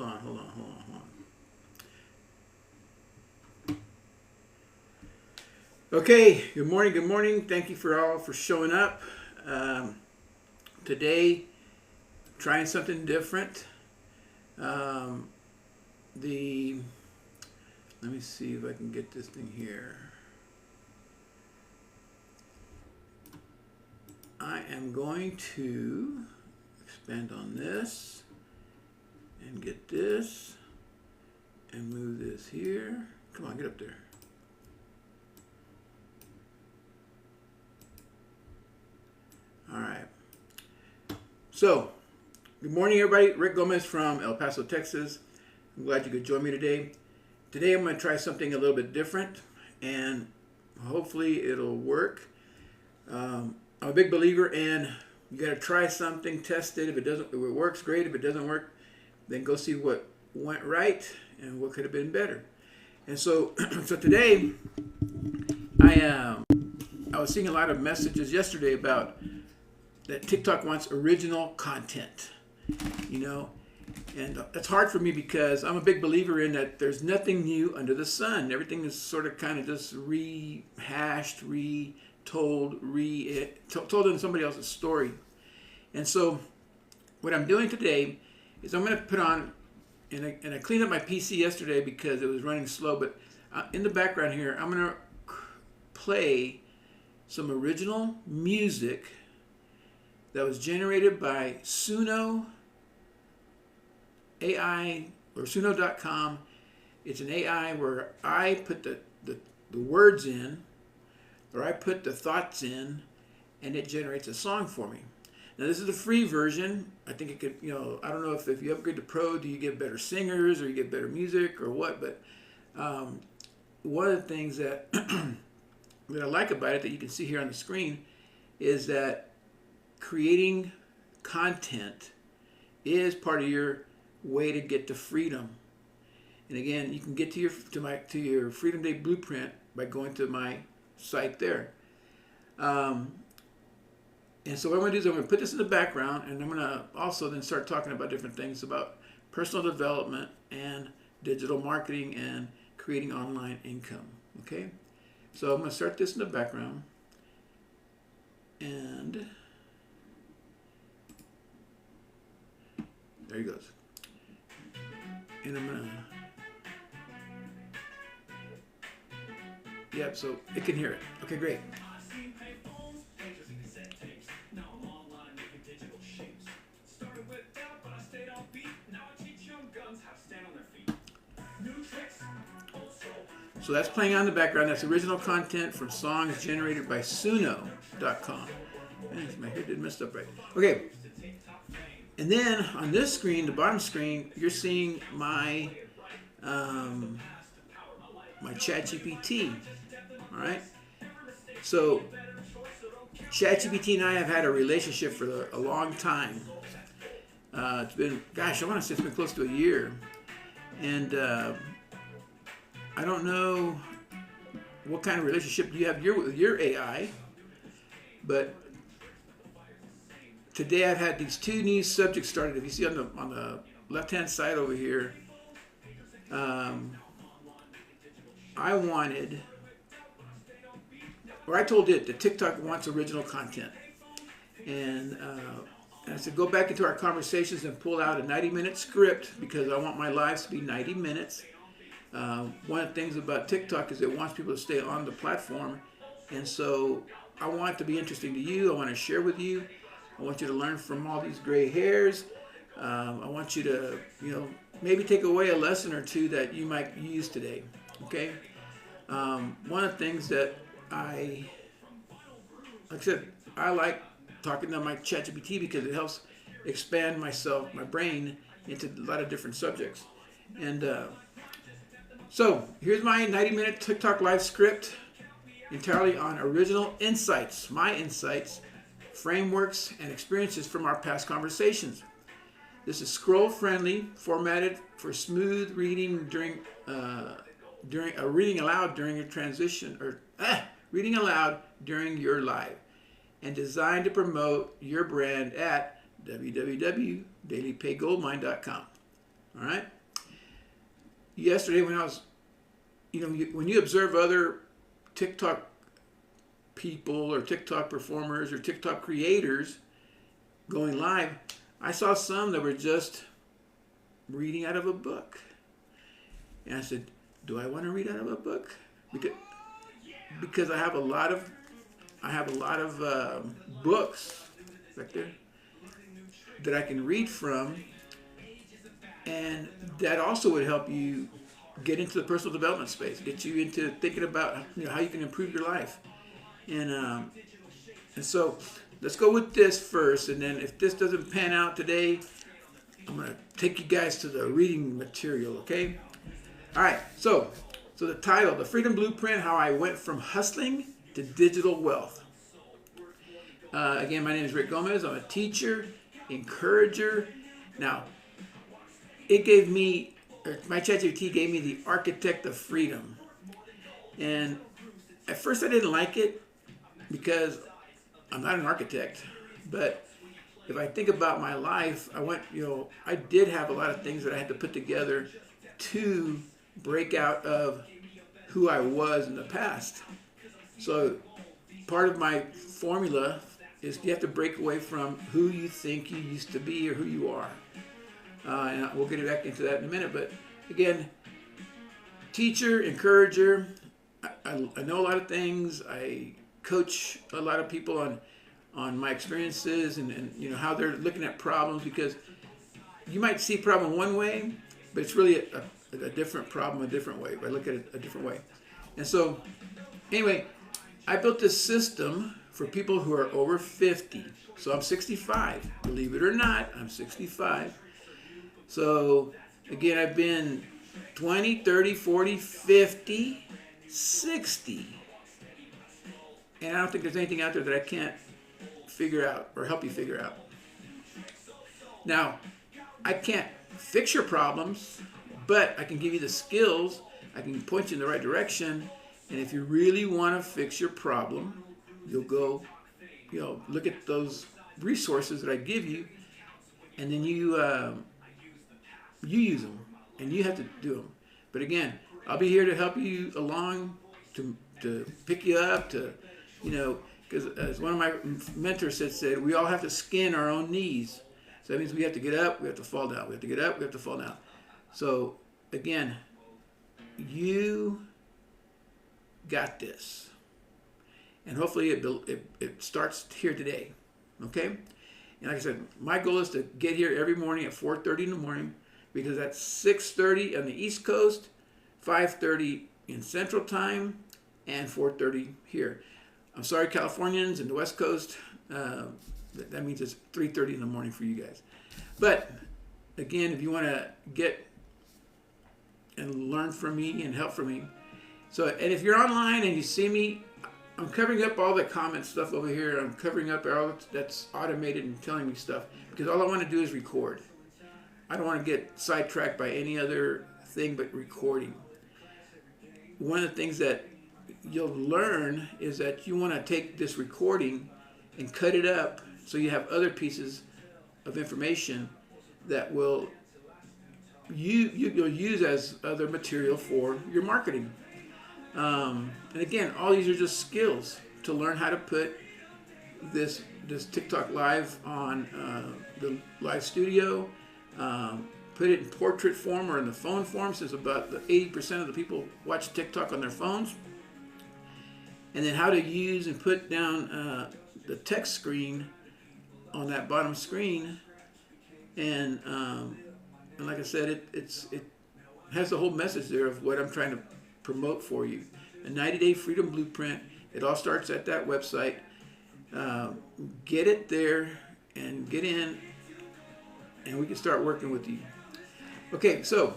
hold on. Okay, good morning. Thank you for all for showing up. Today, trying something different. Um, the Let me see if I can get this thing here. I am going to expand on this and get this and move this here. Come on, get up there. All right. So, good morning, everybody. Rick Gomez from El Paso, Texas. I'm glad you could join me today. Today, I'm going to try something a little bit different, and hopefully, it'll work. I'm a big believer in you got to try something, test it. If it works, great. If it doesn't work, then go see what went right and what could have been better. And so, so today, I was seeing a lot of messages yesterday about that TikTok wants original content, and that's hard for me because I'm a big believer in that there's nothing new under the sun. Everything is sort of kind of just rehashed, told in somebody else's story. And so what I'm doing today is I'm going to put on, and I cleaned up my PC yesterday because it was running slow, but in the background here, I'm going to play some original music that was generated by Suno AI or Suno.com. It's an AI where I put the words in, or I put the thoughts in, and it generates a song for me. Now, this is the free version. I think it could, I don't know if you upgrade to Pro, do you get better singers or you get better music or what, but one of the things that, that I like about it that you can see here on the screen is that creating content is part of your way to get to freedom. And again, you can get to your Freedom Day Blueprint by going to my site there. And so what I'm going to do is I'm going to put this in the background, and I'm going to also then start talking about different things about personal development and digital marketing and creating online income. Okay? So I'm going to start this in the background. And there he goes. And I'm going to... Yep, so it can hear it. Okay, great. So that's playing on the background. That's original content from songs generated by Suno.com. Man, my head did messed up right. Okay. And then on this screen, the bottom screen, you're seeing my my ChatGPT. All right. So ChatGPT and I have had a relationship for a long time. It's been, gosh, I want to say it's been close to a year. And I don't know what kind of relationship you have with your AI, but today I've had these two new subjects started. If you see on the left-hand side over here, I told it that TikTok wants original content. And I said, go back into our conversations and pull out a 90-minute script because I want my lives to be 90 minutes. One of the things about TikTok is it wants people to stay on the platform. And so I want it to be interesting to you. I want to share with you. I want you to learn from all these gray hairs. I want you to, maybe take away a lesson or two that you might use today. Okay? One of the things that like I said, I like talking to my ChatGPT because it helps expand my brain into a lot of different subjects. And so here's my 90-minute TikTok live script entirely on original insights, my insights, frameworks, and experiences from our past conversations. This is scroll-friendly, formatted for smooth reading during reading aloud during your transition, or reading aloud during your live, and designed to promote your brand at www.dailypaygoldmine.com. All right. Yesterday, when I was, when you observe other TikTok people or TikTok performers or TikTok creators going live, I saw some that were just reading out of a book. And I said, do I want to read out of a book? Because I have a lot of books right there that I can read from, and that also would help you get into the personal development space, get you into thinking about how you can improve your life. And so let's go with this first, and then if this doesn't pan out today, I'm going to take you guys to the reading material, okay? All right, so the title, The Freedom Blueprint, How I Went from Hustling to Digital Wealth. Again, my name is Rick Gomez. I'm a teacher, encourager. Now, my ChatGPT gave me the architect of freedom. And at first I didn't like it because I'm not an architect. But if I think about my life, I did have a lot of things that I had to put together to break out of who I was in the past. So part of my formula is you have to break away from who you think you used to be or who you are. And we'll get back into that in a minute. But again, teacher, encourager, I know a lot of things. I coach a lot of people on my experiences and how they're looking at problems, because you might see a problem one way, but it's really a different problem a different way. I look at it a different way. And so anyway, I built this system for people who are over 50. So I'm 65. Believe it or not, I'm 65. So again, I've been 20, 30, 40, 50, 60. And I don't think there's anything out there that I can't figure out or help you figure out. Now, I can't fix your problems, but I can give you the skills. I can point you in the right direction. And if you really want to fix your problem, you'll go, look at those resources that I give you, and then you use them, and you have to do them. But again, I'll be here to help you along, to pick you up, because as one of my mentors said, we all have to skin our own knees. So that means we have to get up, we have to fall down. We have to get up, we have to fall down. So again, you got this. And hopefully it starts here today. Okay? And like I said, my goal is to get here every morning at 4:30 in the morning, because that's 6:30 on the East Coast, 5:30 in Central Time, and 4:30 here. I'm sorry, Californians and the West Coast. That means it's 3:30 in the morning for you guys. But again, if you want to get and learn from me and help from me, and if you're online and you see me, I'm covering up all the comment stuff over here. I'm covering up all that's automated and telling me stuff, because all I want to do is record. I don't want to get sidetracked by any other thing but recording. One of the things that you'll learn is that you want to take this recording and cut it up so you have other pieces of information that you'll use as other material for your marketing. And again, all these are just skills to learn how to put this TikTok live on the live studio, put it in portrait form or in the phone form, since about 80% of the people watch TikTok on their phones, and then how to use and put down the text screen on that bottom screen, and like I said, it has the whole message there of what I'm trying to promote for you. A 90-day freedom blueprint. It all starts at that website. Get it there and get in, and we can start working with you. Okay, so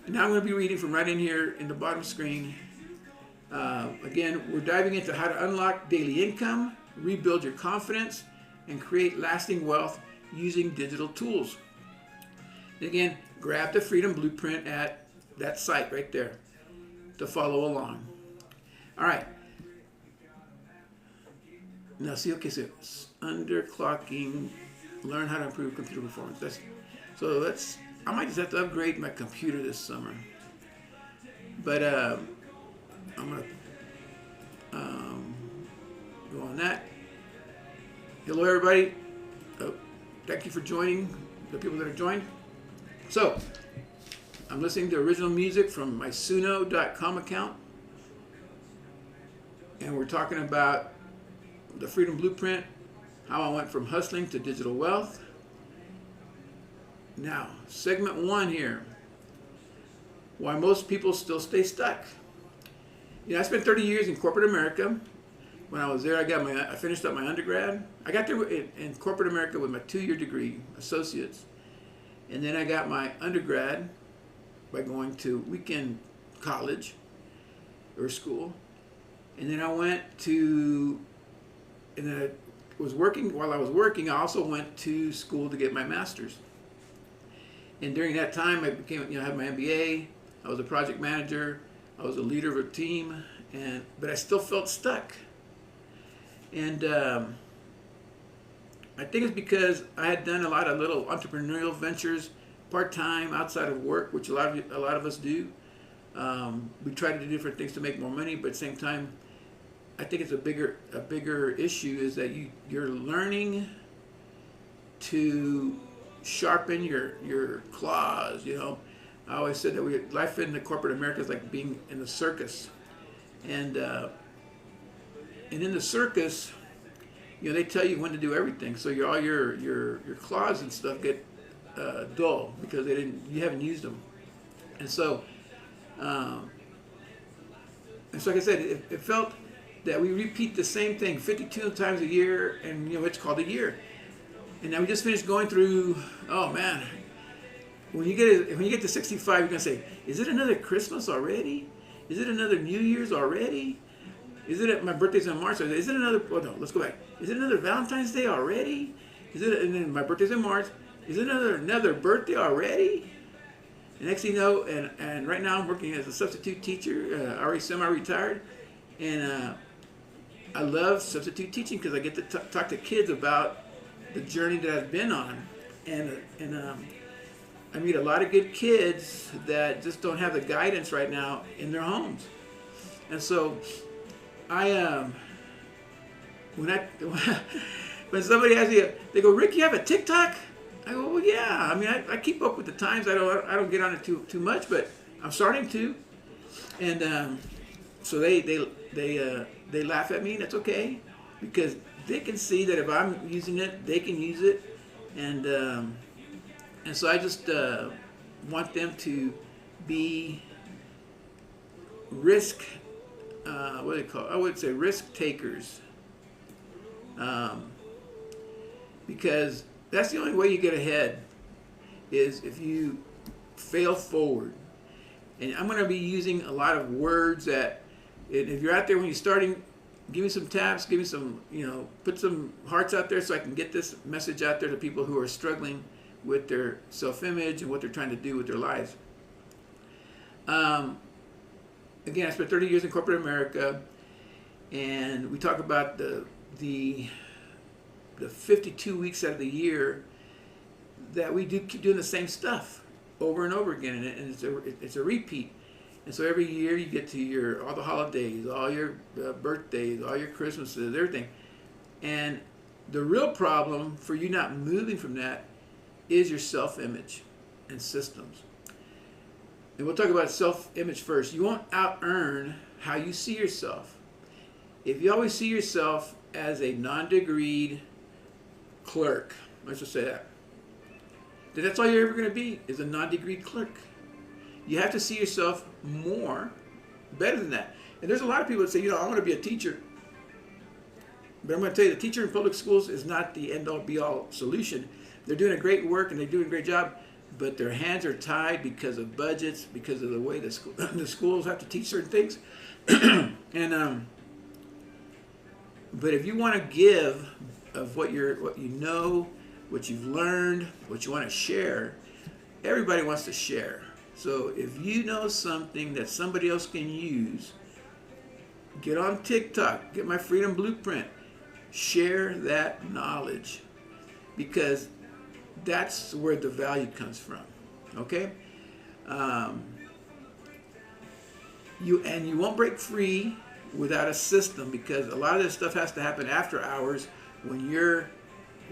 now I'm going to be reading from right in here in the bottom screen. Again, we're diving into how to unlock daily income, rebuild your confidence, and create lasting wealth using digital tools. And again, grab the Freedom Blueprint at that site right there to follow along. All right. Now see, okay, so underclocking learn how to improve computer performance. I might just have to upgrade my computer this summer. But I'm gonna go on that. Hello, everybody. Thank you for joining, the people that are joined. So, I'm listening to original music from my Suno.com account. And we're talking about the Freedom Blueprint, how I went from hustling to digital wealth. Now, segment 1 here. Why most people still stay stuck. I spent 30 years in corporate America. When I was there, I finished up my undergrad. I got there in corporate America with my 2-year degree, associates. And then I got my undergrad by going to weekend college or school. And then I was working. While I was working, I also went to school to get my master's. And during that time, I became, I had my MBA. I was a project manager. I was a leader of a team, but I still felt stuck. And I think it's because I had done a lot of little entrepreneurial ventures, part-time, outside of work, which a lot of us do. We try to do different things to make more money, but at the same time, I think it's a bigger issue is that you're learning to sharpen your claws. I always said that life in the corporate America is like being in the circus, and in the circus, they tell you when to do everything. So all your claws and stuff get dull because you haven't used them, and so like I said, it felt that we repeat the same thing 52 times a year, and it's called a year. And now we just finished going through. Oh man, when you get to 65, you're gonna say, "Is it another Christmas already? Is it another New Year's already? Is it my birthday's in March? Is it another? Oh no, let's go back. Is it another Valentine's Day already? And then my birthday's in March. Is it another birthday already?" And next thing you know, and right now I'm working as a substitute teacher, already semi-retired, and I love substitute teaching because I get to talk to kids about the journey that I've been on, and I meet a lot of good kids that just don't have the guidance right now in their homes, and so when somebody asks me, they go, "Rick, you have a TikTok?" I go, "Well, yeah. I mean, I keep up with the times. I don't get on it too much, but I'm starting to." And so they laugh at me, and that's okay because they can see that if I'm using it, they can use it, and so I just want them to be risk. What do they call it? I would say risk takers, because that's the only way you get ahead is if you fail forward. And I'm going to be using a lot of words that, if you're out there when you're starting, give me some taps, give me some, put some hearts out there so I can get this message out there to people who are struggling with their self-image and what they're trying to do with their lives. Again, I spent 30 years in corporate America, and we talk about the 52 weeks out of the year that we keep doing the same stuff over and over again, and it's a repeat. And so every year you get to all the holidays, all your birthdays, all your Christmases, everything. And the real problem for you not moving from that is your self-image and systems. And we'll talk about self-image first. You won't out-earn how you see yourself. If you always see yourself as a non-degreed clerk, let's just say that, then that's all you're ever going to be, is a non-degreed clerk. You have to see yourself better than that. And there's a lot of people that say, I want to be a teacher. But I'm going to tell you, the teacher in public schools is not the end-all, be-all solution. They're doing a great work and they're doing a great job, but their hands are tied because of budgets, because of the way the schools have to teach certain things. But if you want to give of what you know, what you've learned, what you want to share, everybody wants to share. So if you know something that somebody else can use, get on TikTok, get my Freedom Blueprint, share that knowledge. because that's where the value comes from. Okay? Um, you won't break free without a system, because a lot of this stuff has to happen after hours when you're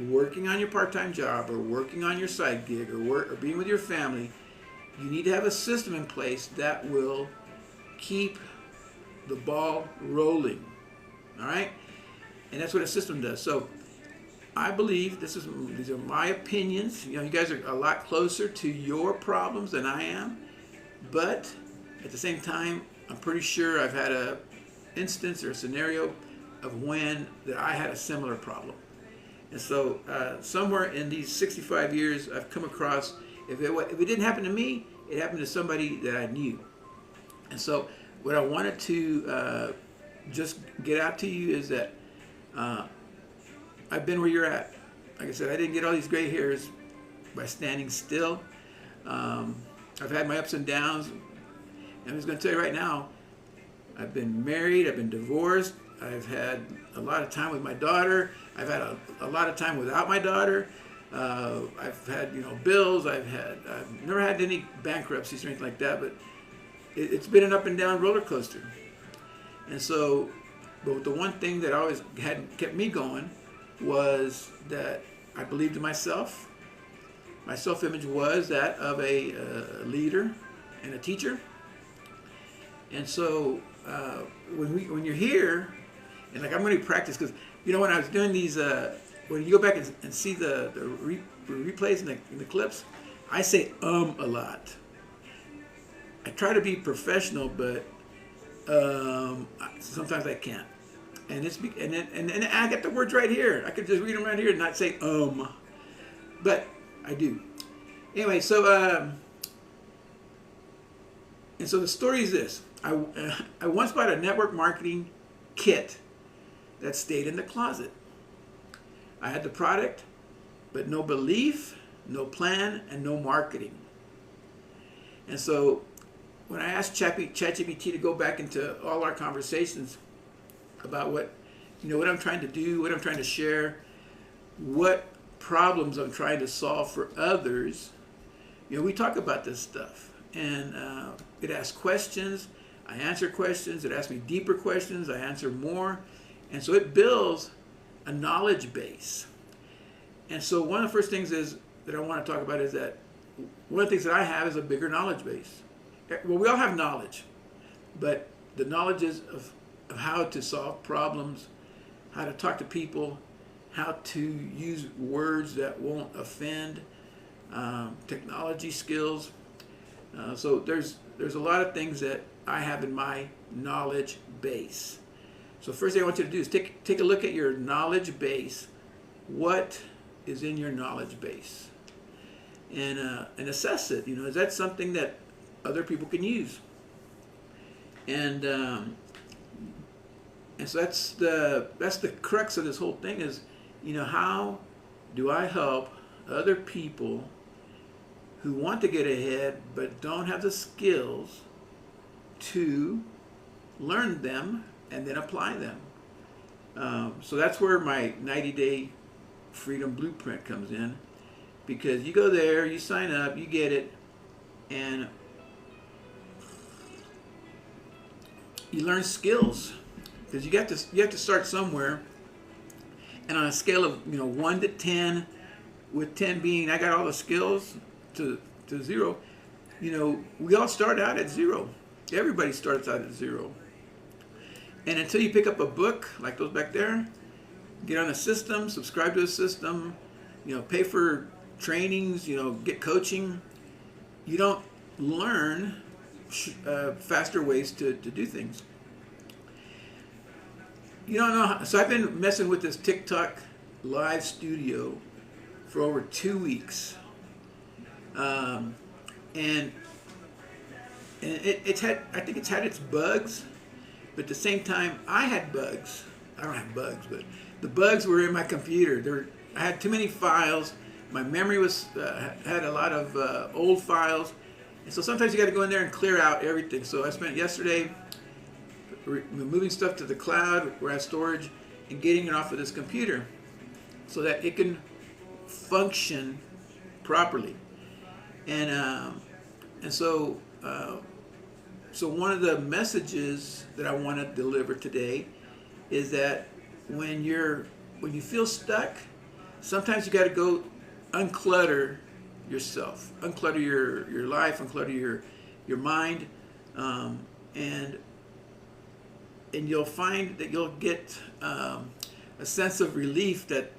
working on your part-time job or working on your side gig or being with your family. You need to have a system in place that will keep the ball rolling. All right? And that's what a system does. So I believe these are my opinions. You know, you guys are a lot closer to your problems than I am, but at the same time, I'm pretty sure I've had a instance or a scenario of when that I had a similar problem. And so somewhere in these 65 years, I've come across, if it didn't happen to me, it happened to somebody that I knew. And so what I wanted to just get out to you is that I've been where you're at. Like I said, I didn't get all these gray hairs by standing still. I've had my ups and downs. And I'm just going to tell you right now, I've been married, I've been divorced, I've had a lot of time with my daughter, I've had a lot of time without my daughter, I've had, bills, I've never had any bankruptcies or anything like that, but it's been an up and down roller coaster. And so, but the one thing that always had kept me going was that I believed in myself. My self-image was that of a leader and a teacher. And so when you're here, and like I'm going to practice, because when I was doing these, when you go back and see the replays and the clips, I say a lot. I try to be professional, but sometimes I can't. And and I got the words right here. I could just read them right here and not say but I do. Anyway, so and so the story is this. I once bought a network marketing kit that stayed in the closet. I had the product, but no belief, no plan, and no marketing. And so when I asked ChatGPT to go back into all our conversations about what I'm trying to do, what I'm trying to share, what problems I'm trying to solve for others, we talk about this stuff. And it asks questions. I answer questions. It asks me deeper questions. I answer more. And so it builds a knowledge base. And so one of the first things that I want to talk about is that one of the things that I have is a bigger knowledge base. Well, we all have knowledge, but the knowledge is of how to solve problems, how to talk to people, how to use words that won't offend, technology skills. So there's a lot of things that I have in my knowledge base. So first thing I want you to do is take a look at your knowledge base. What is in your knowledge base? And assess it. Is that something that other people can use? And so that's the crux of this whole thing is, how do I help other people who want to get ahead but don't have the skills to learn them and then apply them? So that's where my 90-day freedom blueprint comes in, because you go there, you sign up, you get it, and you learn skills, because you have to start somewhere. And on a scale of 1 to 10, with 10 being I got all the skills, to 0, we all start out at 0. Everybody starts out at 0. And until you pick up a book like those back there, get on a system, subscribe to a system, pay for trainings, get coaching, you don't learn faster ways to do things. You don't know. So I've been messing with this TikTok live studio for over 2 weeks. And it's had, I think it's had its bugs, but at the same time, I had bugs. I don't have bugs, but the bugs were in my computer. I had too many files. My memory had a lot of old files, and so sometimes you got to go in there and clear out everything. So I spent yesterday moving stuff to the cloud where I have storage and getting it off of this computer so that it can function properly. And so so one of the messages that I want to deliver today is that when you feel stuck, sometimes you got to go unclutter yourself, unclutter your life, unclutter your mind, and you'll find that you'll get a sense of relief that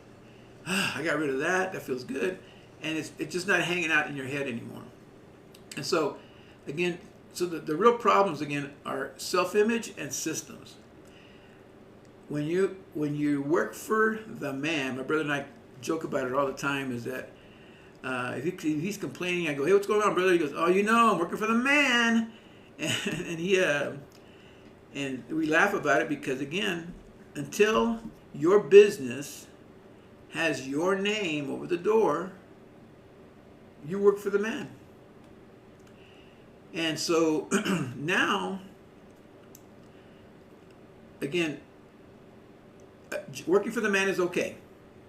I got rid of that. That feels good, and it's just not hanging out in your head anymore. And so, again, the real problems again are self-image and systems. When you work for the man, my brother and I joke about it all the time. Is that if he's complaining, I go, "Hey, what's going on, brother?" He goes, "Oh, I'm working for the man," and we laugh about it because again, until your business has your name over the door, you work for the man. And so now, again, working for the man is okay.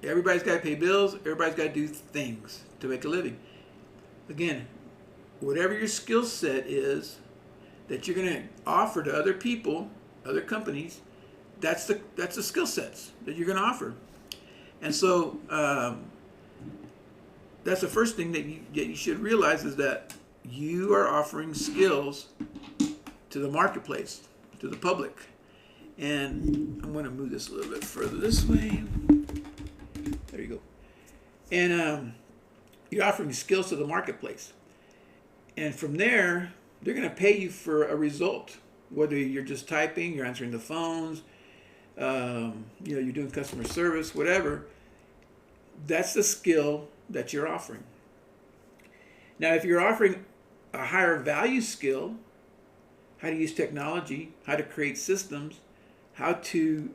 Everybody's got to pay bills. Everybody's got to do things to make a living. Again, whatever your skill set is that you're going to offer to other people, other companies, that's the skill sets that you're going to offer. And so that's the first thing that you should realize is that you are offering skills to the marketplace, to the public. And I'm going to move this a little bit further this way. There you go. And you're offering skills to the marketplace. And from there, they're going to pay you for a result. Whether you're just typing, you're answering the phones, you're doing customer service, whatever. That's the skill that you're offering. Now, if you're offering a higher value skill, how to use technology, how to create systems, how to,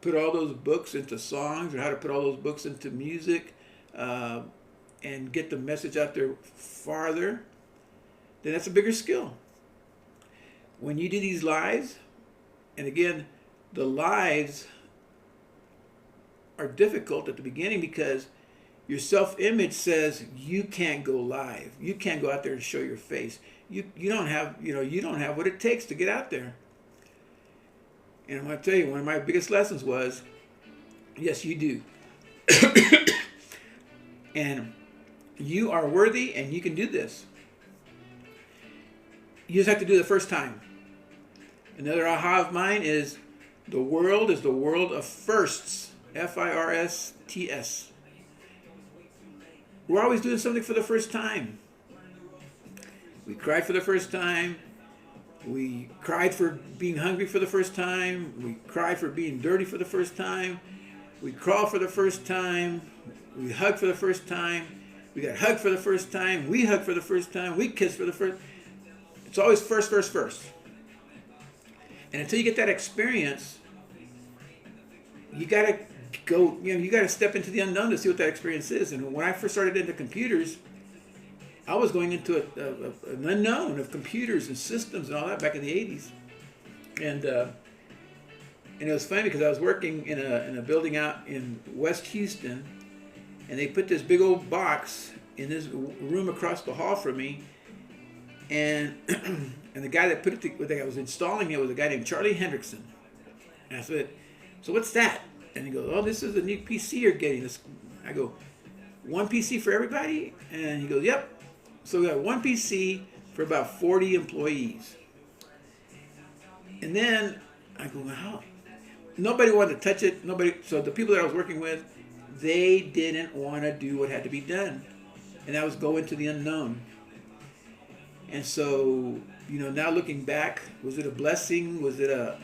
put all those books into songs, or how to put all those books into music, and get the message out there farther, then that's a bigger skill. When you do these lives, and again, the lives are difficult at the beginning because your self-image says you can't go live. You can't go out there and show your face. You don't have what it takes to get out there. And I'm going to tell you, one of my biggest lessons was, yes, you do. And you are worthy and you can do this. You just have to do it the first time. Another aha of mine is the world is the world of firsts. Firsts. We're always doing something for the first time. We cried for the first time. We cried for being hungry for the first time. We cried for being dirty for the first time. We crawled for the first time. We hugged for the first time. We got hugged for the first time. We hugged for the first time. We kissed for the first. It's always first. And until you get that experience, you got to go, you got to step into the unknown to see what that experience is. And when I first started into computers, I was going into an unknown of computers and systems and all that back in the 80s. And it was funny because I was working in a building out in West Houston, and they put this big old box in this room across the hall from me. And the guy that put it, that was installing it was a guy named Charlie Hendrickson. And I said, "So what's that?" And he goes, "Oh, this is a new PC you're getting." This, I go, "One PC for everybody?" And he goes, "Yep." So we got one PC for about 40 employees. And then I go, "Wow." Nobody wanted to touch it. So the people that I was working with, they didn't want to do what had to be done. And that was go into the unknown. And so, now looking back, was it a blessing? Was it a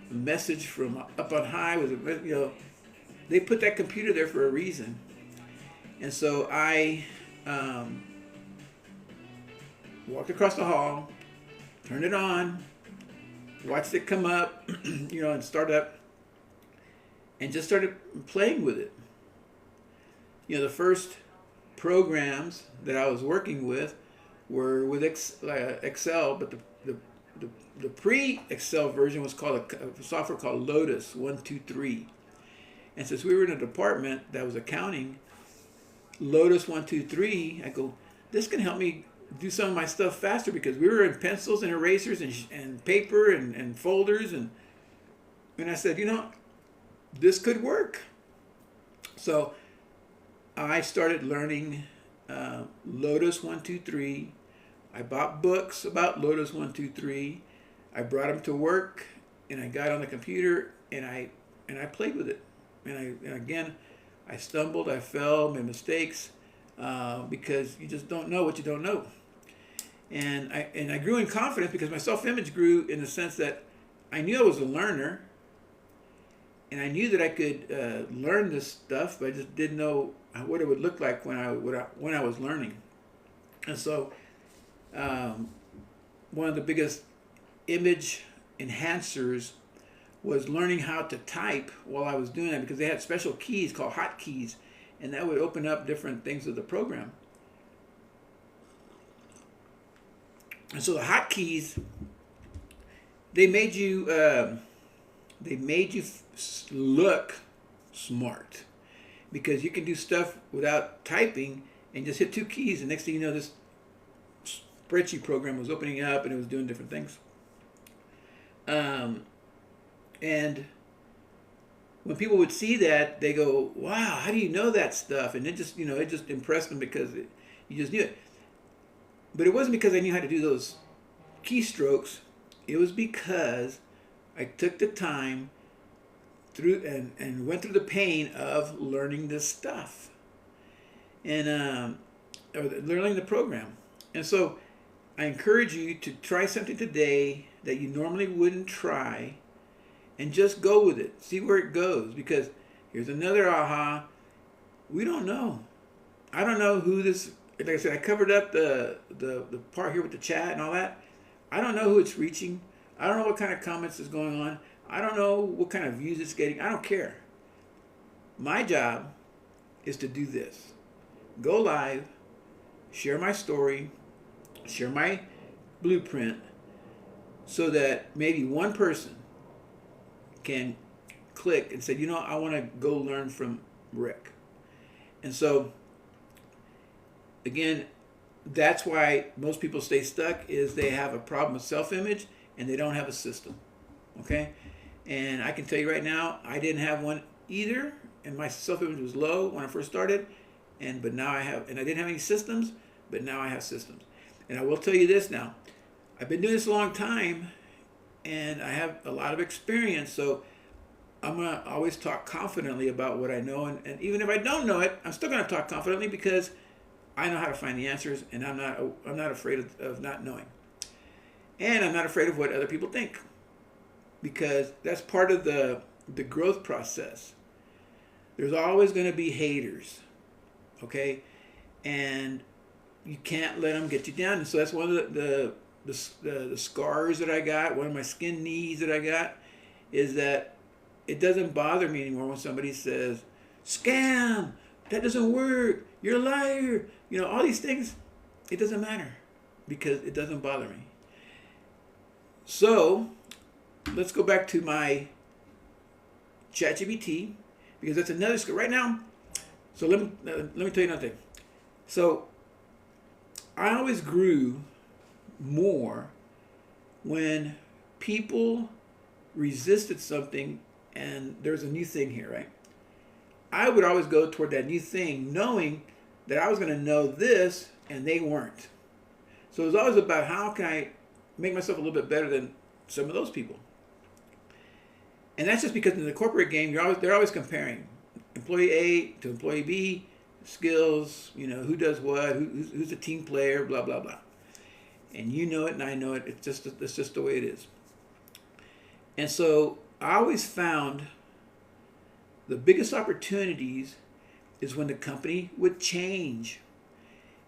message from up on high? Was it, they put that computer there for a reason. And so I walked across the hall, turned it on, watched it come up, and start up, and just started playing with it. The first programs that I was working with were with Excel, but the pre-Excel version was called a software called Lotus 123. And since we were in a department that was accounting, Lotus 123, I go, this can help me do some of my stuff faster because we were in pencils and erasers and paper and folders. And I said, this could work. So I started learning Lotus 123. I bought books about Lotus 123. I brought them to work, and I got on the computer and I played with it. And again, I stumbled, I fell, made mistakes because you just don't know what you don't know. And I grew in confidence because my self-image grew in the sense that I knew I was a learner, and I knew that I could learn this stuff, but I just didn't know what it would look like when I was learning. And so one of the biggest image enhancers was learning how to type while I was doing it, because they had special keys called hotkeys, and that would open up different things of the program. And so the hotkeys, they made you look smart, because you can do stuff without typing and just hit two keys, and next thing you know, this spreadsheet program was opening up and it was doing different things. And when people would see that, they go, "Wow, how do you know that stuff?" And it just impressed them because you just knew it. But it wasn't because I knew how to do those keystrokes. It was because I took the time through and went through the pain of learning this stuff and learning the program. And so I encourage you to try something today that you normally wouldn't try, and just go with it. See where it goes, because here's another aha. We don't know. I don't know who this, like I said, I covered up the part here with the chat and all that. I don't know who it's reaching. I don't know what kind of comments is going on. I don't know what kind of views it's getting. I don't care. My job is to do this. Go live, share my story, share my blueprint, so that maybe one person can click and say, I want to go learn from Rick. And so, again, that's why most people stay stuck, is they have a problem with self-image and they don't have a system. Okay? And I can tell you right now, I didn't have one either, and my self-image was low when I first started, but now I have, and I didn't have any systems, but now I have systems. And I will tell you this now, I've been doing this a long time, and I have a lot of experience, so I'm going to always talk confidently about what I know, and even if I don't know it, I'm still going to talk confidently because I know how to find the answers, and I'm not afraid of not knowing. And I'm not afraid of what other people think, because that's part of the growth process. There's always going to be haters, okay? And you can't let them get you down. And so that's one of the scars that I got, one of my skin knees that I got, is that it doesn't bother me anymore when somebody says, "Scam, that doesn't work, you're a liar," all these things. It doesn't matter, because it doesn't bother me. So let's go back to my ChatGPT, because that's another skill right now. So let me tell you another thing. So I always grew more when people resisted something and there's a new thing here, right? I would always go toward that new thing, knowing that I was going to know this and they weren't. So it was always about, how can I make myself a little bit better than some of those people? And that's just because in the corporate game, they're always comparing employee A to employee B, skills, who does what, who's a team player, blah, blah, blah. And you know it and I know it. It's just the way it is. And so I always found the biggest opportunities is when the company would change.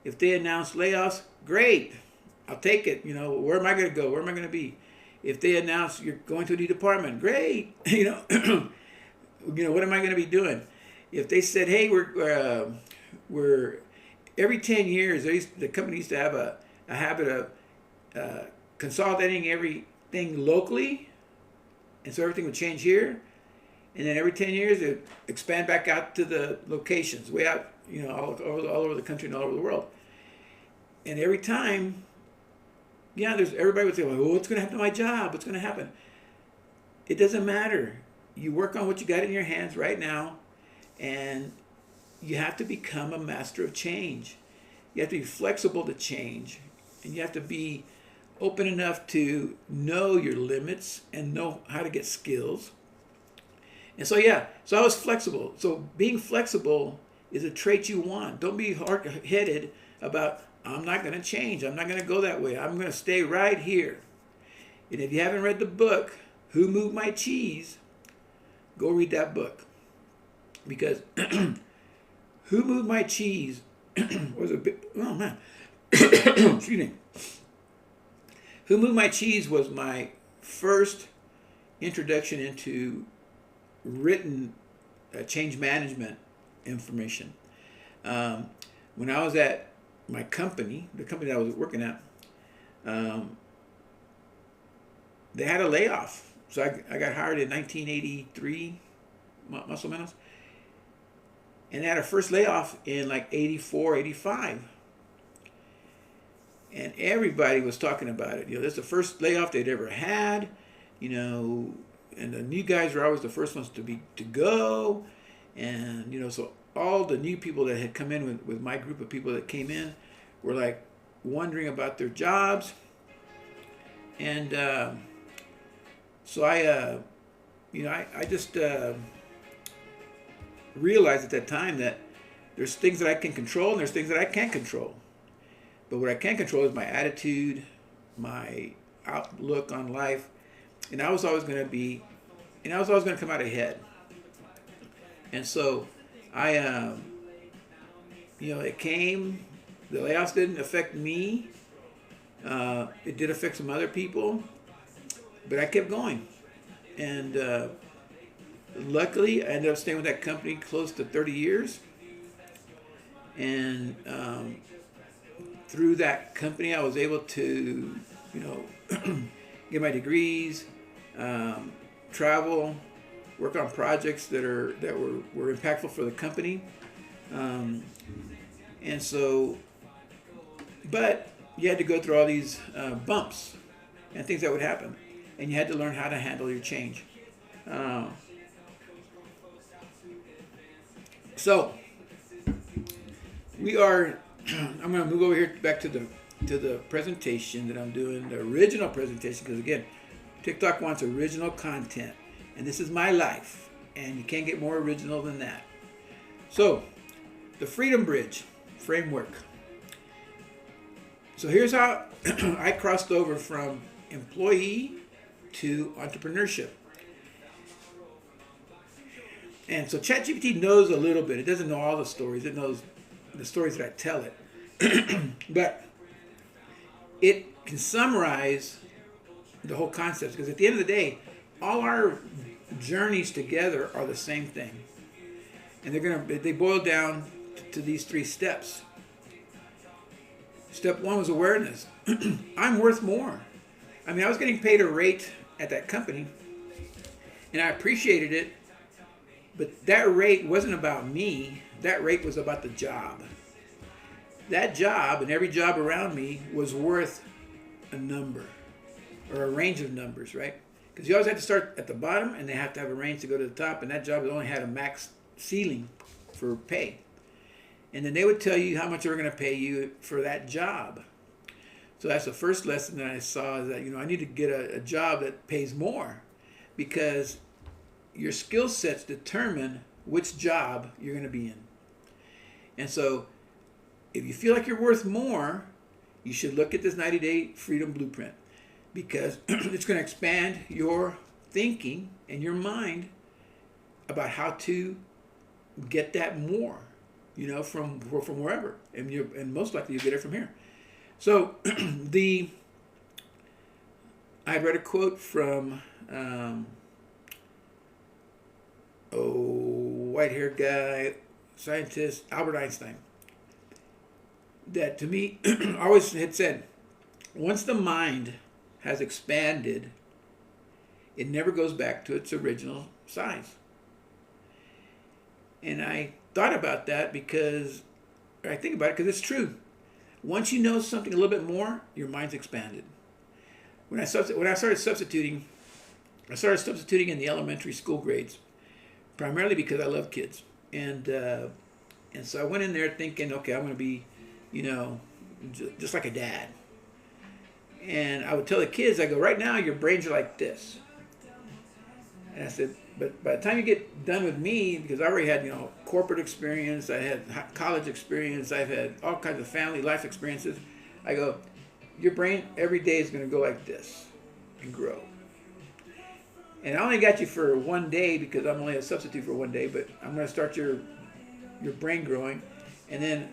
If they announced layoffs, great, I'll take it. Where am I going to go? Where am I going to be? If they announce you're going to a new department, great. What am I going to be doing? If they said, hey, we're every 10 years, the company used to have a habit of consolidating everything locally, and so everything would change here, and then every 10 years it would expand back out to the locations way out all over the country and all over the world. And every time, everybody would say, well, what's going to happen to my job? What's going to happen? It doesn't matter. You work on what you got in your hands right now, and you have to become a master of change. You have to be flexible to change, and you have to be open enough to know your limits and know how to get skills. And so I was flexible. So being flexible is a trait you want. Don't be hard-headed about, I'm not going to change. I'm not going to go that way. I'm going to stay right here. And if you haven't read the book, Who Moved My Cheese, go read that book. Because Who Moved My Cheese was a bit, oh man, excuse me. Who Moved My Cheese was my first introduction into written change management information. When I was at my company, the company that I was working at, they had a layoff. So I got hired in 1983, más o menos. And they had a first layoff in like 84, 85. And everybody was talking about it. That's the first layoff they'd ever had, and the new guys were always the first ones to go. And, so all the new people that had come in with my group of people that came in were like wondering about their jobs. And so I just realized at that time that there's things that I can control and there's things that I can't control. But what I can control is my attitude, my outlook on life, and I was always going to come out ahead. And so it came. The layoffs didn't affect me. It did affect some other people, but I kept going. And luckily, I ended up staying with that company close to 30 years. And through that company, I was able to, get my degrees, travel, work on projects that were impactful for the company. And so, but you had to go through all these bumps and things that would happen, and you had to learn how to handle your change. So we are. I'm going to move over here back to the presentation that I'm doing, the original presentation, because again, TikTok wants original content, and this is my life, and you can't get more original than that. So, the Freedom Bridge framework. So here's how I crossed over from employee to entrepreneurship. And so ChatGPT knows a little bit. It doesn't know all the stories. It knows the stories that I tell it. But it can summarize the whole concept, because at the end of the day, all our journeys together are the same thing. And they boil down to these 3 steps. Step 1 was awareness. I'm worth more. I mean, I was getting paid a rate at that company, and I appreciated it, but that rate wasn't about me. That rate was about the job. That job and every job around me was worth a number, or a range of numbers, right? Because you always have to start at the bottom, and they have to have a range to go to the top, and that job only had a max ceiling for pay. And then they would tell you how much they were going to pay you for that job. So that's the first lesson that I saw, is that I need to get a job that pays more, because your skill sets determine which job you're going to be in. And so if you feel like you're worth more, you should look at this 90-day freedom blueprint, because it's going to expand your thinking and your mind about how to get that more, from wherever, and most likely you get it from here. So I read a quote from white-haired guy, scientist Albert Einstein, that to me always had said, once the mind has expanded, it never goes back to its original size. And I thought about that because I think about it because it's true. Once you know something a little bit more, your mind's expanded. When I started substituting, in the elementary school grades, primarily because I love kids, and so I went in there thinking, okay, I'm going to be, just like a dad. And I would tell the kids, I go, right now your brains are like this. And I said, but by the time you get done with me, because I already had, corporate experience, I had college experience, I've had all kinds of family life experiences. I go, your brain every day is going to go like this and grow. And I only got you for one day because I'm only a substitute for one day, but I'm going to start your brain growing. And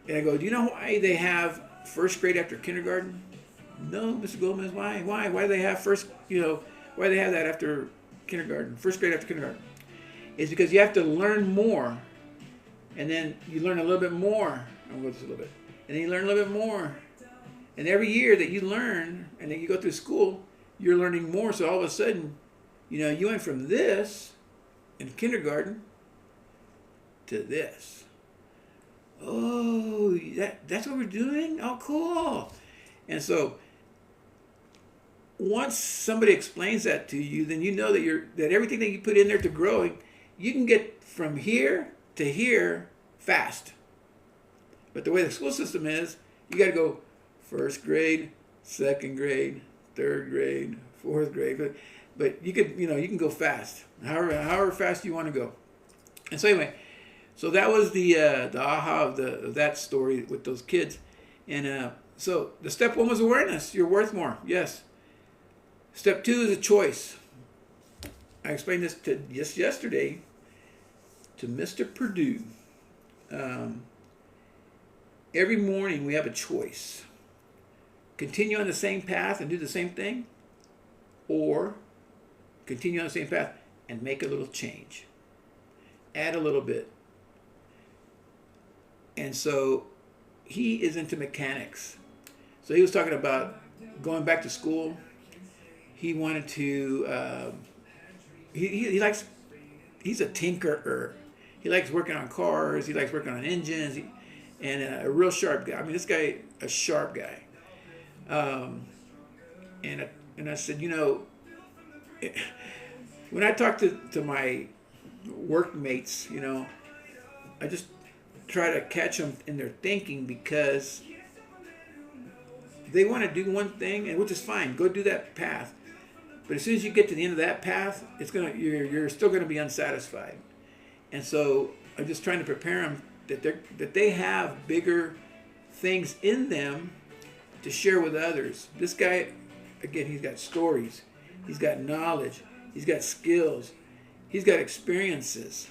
I go, do you know why they have first grade after kindergarten? No, Mr. Gomez, why? Why do they have why do they have that after kindergarten, first grade after kindergarten? It's because you have to learn more, and then you learn a little bit more. I'll go just a little bit. And then you learn a little bit more. And every year that you learn, and then you go through school, you're learning more. So all of a sudden, you went from this in kindergarten to this. Oh, that's what we're doing? Oh, cool. And so once somebody explains that to you, then you know that everything that you put in there to growing, you can get from here to here fast. But the way the school system is, you got to go first grade, second grade, third grade, fourth grade. But you can go fast, however fast you want to go. And so anyway, so that was the aha of that story with those kids. And so the step one was awareness. You're worth more. Yes. Step two is a choice. I explained this just yesterday to Mr. Purdue. Every morning we have a choice. Continue on the same path and do the same thing, or continue on the same path and make a little change. Add a little bit. And so he is into mechanics. So he was talking about going back to school. He wanted to, he likes, he's a tinkerer. He likes working on cars. He likes working on engines. And a real sharp guy. I mean, this guy, a sharp guy. And I said, when I talk to my workmates, I just try to catch them in their thinking because they want to do one thing, and which is fine. Go do that path. But as soon as you get to the end of that path, you're still gonna be unsatisfied. And so I'm just trying to prepare them that they have bigger things in them to share with others. This guy, again, he's got stories, he's got knowledge, he's got skills, he's got experiences,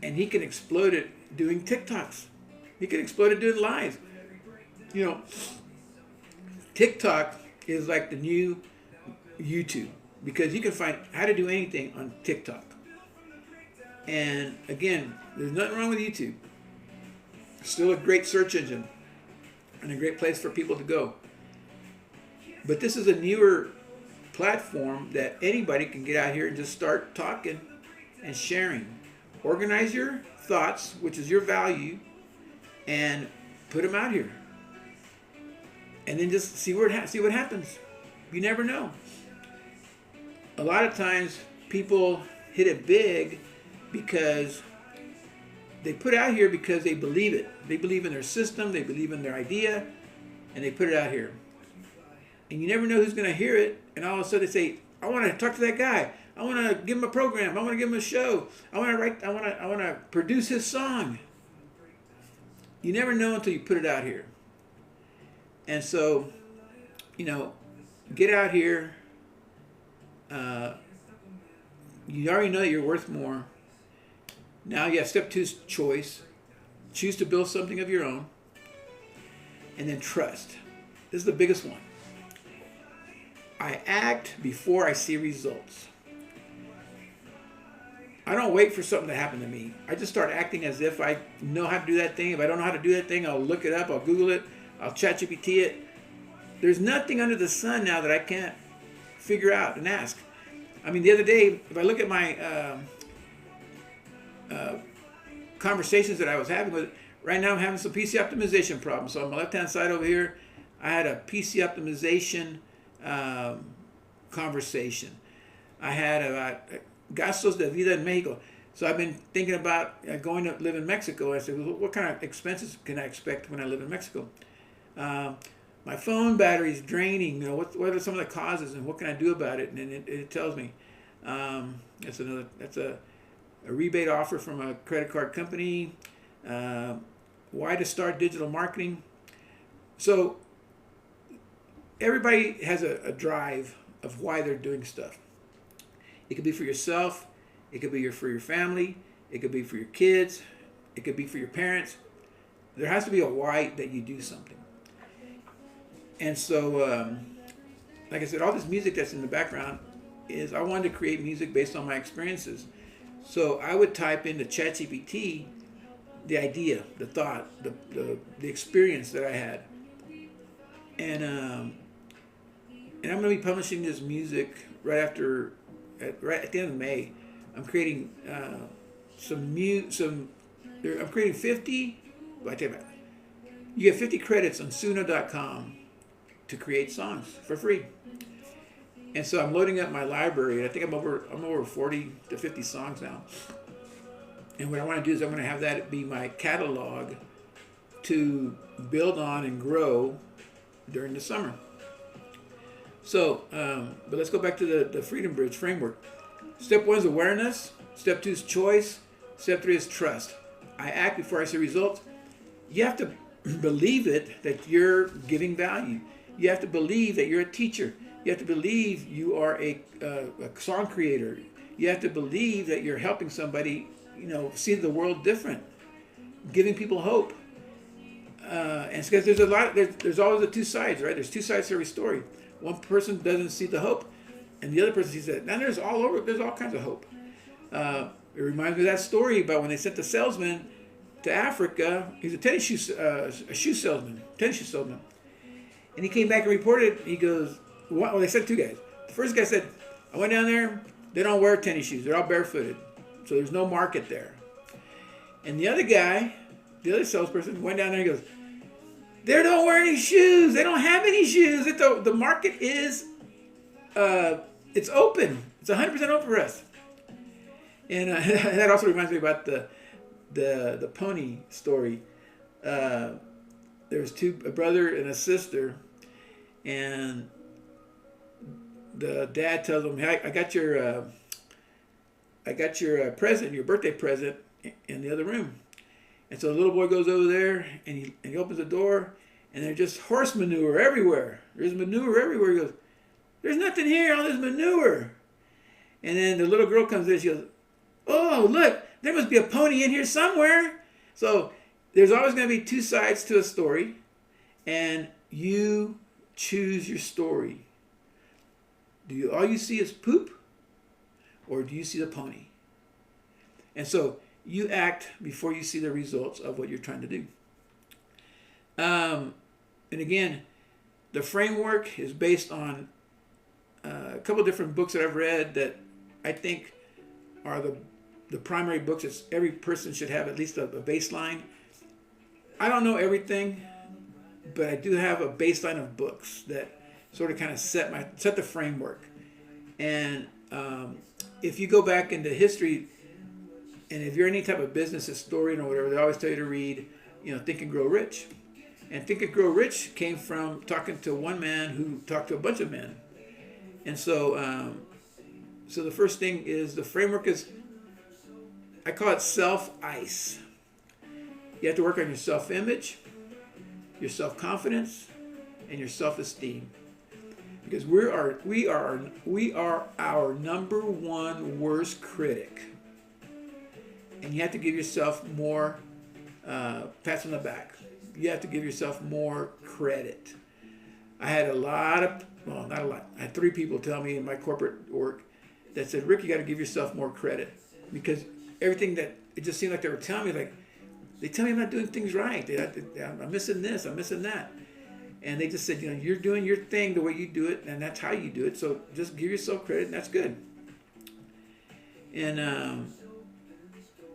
and he can explode it doing TikToks. He can explode it doing lives. TikTok is like the new YouTube because you can find how to do anything on TikTok. And again, there's nothing wrong with YouTube. It's still a great search engine and a great place for people to go. But this is a newer platform that anybody can get out here and just start talking and sharing. Organize your thoughts, which is your value, and put them out here. And then just see what happens. You never know. A lot of times people hit it big because they put it out here because they believe it. They believe in their system, they believe in their idea, and they put it out here. And you never know who's going to hear it, and all of a sudden they say, I want to talk to that guy. I want to give him a program. I want to give him a show. I want to produce his song. You never know until you put it out here. And so, get out here. You already know that you're worth more. Now you have step two's choice. Choose to build something of your own. And then trust. This is the biggest one. I act before I see results. I don't wait for something to happen to me. I just start acting as if I know how to do that thing. If I don't know how to do that thing, I'll look it up, I'll Google it, I'll ChatGPT it. There's nothing under the sun now that I can't figure out and ask. I mean, the other day, if I look at my conversations that I was having with. Right now I'm having some PC optimization problems. So on my left-hand side over here, I had a PC optimization conversation. I had about gastos de vida in Mexico. So I've been thinking about going to live in Mexico. I said, well, what kind of expenses can I expect when I live in Mexico? My phone battery is draining. You know, what are some of the causes, and what can I do about it? And it tells me. That's a rebate offer from a credit card company. Why to start digital marketing? So everybody has a drive of why they're doing stuff. It could be for yourself. It could be for your family. It could be for your kids. It could be for your parents. There has to be a why that you do something. And so, like I said, all this music that's in the background is I wanted to create music based on my experiences. So I would type into ChatGPT the idea, the thought, the experience that I had. And I'm going to be publishing this music right at the end of May. I'm creating I'm creating 50. Well, I tell you about. You get 50 credits on Suno.com to create songs for free. And so I'm loading up my library. I think I'm over 40 to 50 songs now. And what I want to do is I'm going to have that be my catalog to build on and grow during the summer. So, but let's go back to the Freedom Bridge framework. Step 1 is awareness. Step 2 is choice. Step 3 is trust. I act before I see results. You have to believe it that you're giving value. You have to believe that you're a teacher. You have to believe you are a song creator. You have to believe that you're helping somebody, see the world different, giving people hope. And it's because there's always the two sides, right? There's two sides to every story. One person doesn't see the hope, and the other person sees it. Now there's all kinds of hope. It reminds me of that story about when they sent the salesman to Africa. He's a shoe salesman, and he came back and reported. He goes, well, they sent two guys. The first guy said, I went down there. They don't wear tennis shoes. They're all barefooted, so there's no market there. And the other guy, the other salesperson, went down there and goes, they don't wear any shoes. They don't have any shoes. The market is, it's open. It's 100% open for us. And that also reminds me about the pony story. There was a brother and a sister, and the dad tells them, "Hey, I got your present, your birthday present, in the other room." And so the little boy goes over there, and he opens the door, and there's just horse manure everywhere. There's manure everywhere. He goes, "There's nothing here, all this manure." And then the little girl comes in, she goes, "Oh, look, there must be a pony in here somewhere." So there's always going to be two sides to a story, and you choose your story. All you see is poop, or do you see the pony? And so you act before you see the results of what you're trying to do. And again, the framework is based on a couple of different books that I've read that I think are the primary books that every person should have at least a baseline. I don't know everything, but I do have a baseline of books that sort of kind of set the framework. And if you go back into history, and if you're any type of business historian or whatever, they always tell you to read, Think and Grow Rich. And Think and Grow Rich came from talking to one man who talked to a bunch of men. And so, so the first thing is the framework is, I call it self-ice. You have to work on your self-image, your self-confidence, and your self-esteem. Because we are our number one worst critic. And you have to give yourself more pats on the back. You have to give yourself more credit. I had not a lot. I had 3 people tell me in my corporate work that said, "Rick, you got to give yourself more credit." Because everything that, it just seemed like they were telling me, they tell me I'm not doing things right. I'm missing this, I'm missing that. And they just said, you're doing your thing the way you do it, and that's how you do it. So just give yourself credit, and that's good. And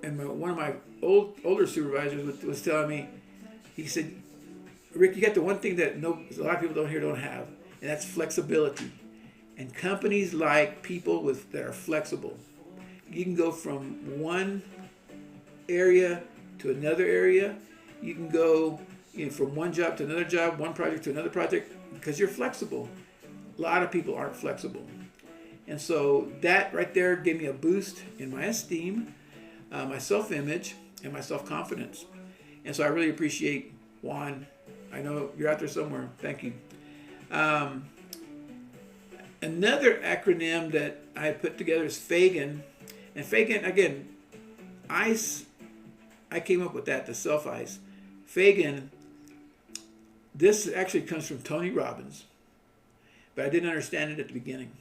one of my older supervisors was telling me, he said, Rick, you got the one thing that a lot of people don't have, and that's flexibility. And companies like people that are flexible. You can go from one area to another area. You can go from one job to another job, one project to another project, because you're flexible. A lot of people aren't flexible. And so that right there gave me a boost in my esteem, my self-image, and my self-confidence. And so I really appreciate Juan. I know you're out there somewhere. Thank you. Another acronym that I put together is FAGAN. And FAGAN, again, ICE, I came up with that, the self-ICE. FAGAN, this actually comes from Tony Robbins, but I didn't understand it at the beginning.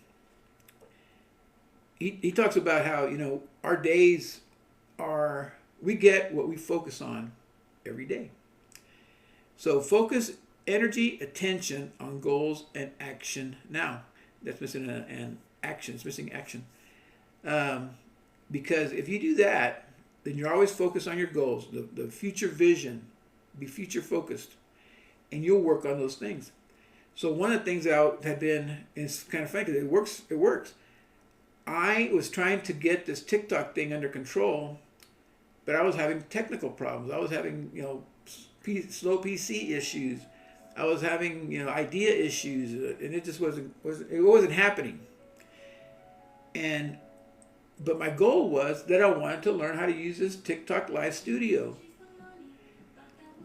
He talks about how, our days we get what we focus on every day. So focus energy, attention on goals and action now. That's missing an action. It's missing action. Because if you do that, then you're always focused on your goals, the future vision. Be future focused, and you'll work on those things. So one of the things that I have been, it's kind of funny because it works. I was trying to get this TikTok thing under control, but I was having technical problems. I was having, slow PC issues. I was having, idea issues, and it just wasn't happening. But my goal was that I wanted to learn how to use this TikTok Live Studio.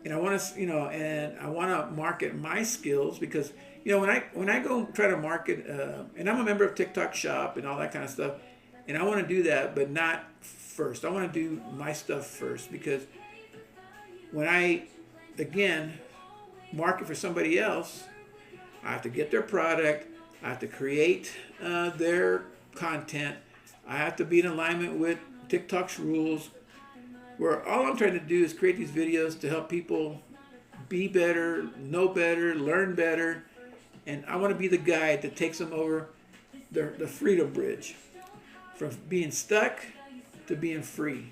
And I want to, market my skills because, when I go try to market, and I'm a member of TikTok Shop and all that kind of stuff, and I want to do that, but not first. I want to do my stuff first because when I, again, market for somebody else, I have to get their product, I have to create their content, I have to be in alignment with TikTok's rules, where all I'm trying to do is create these videos to help people be better, know better, learn better, and I want to be the guide that takes them over the freedom bridge from being stuck to being free.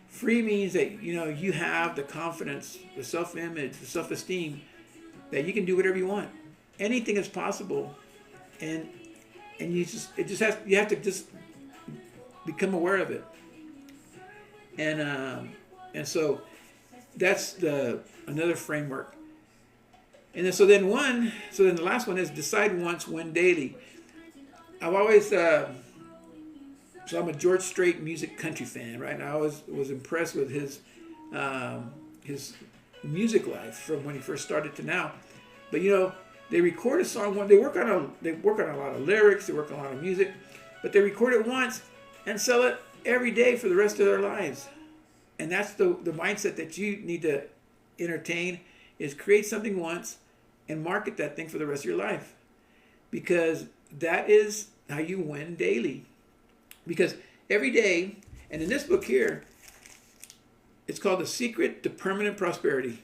Free means that you have the confidence, the self-image, the self-esteem that you can do whatever you want. Anything is possible, and you have to just become aware of it. And so that's another framework. And then the last one is decide once, win daily. I've always so I'm a George Strait music country fan, right? And I always was impressed with his music life from when he first started to now. But they record a song, they work on a lot of lyrics, they work on a lot of music, but they record it once and sell it every day for the rest of their lives. And that's the mindset that you need to entertain, is create something once and market that thing for the rest of your life. Because that is how you win daily. Because every day, and in this book here, it's called The Secret to Permanent Prosperity.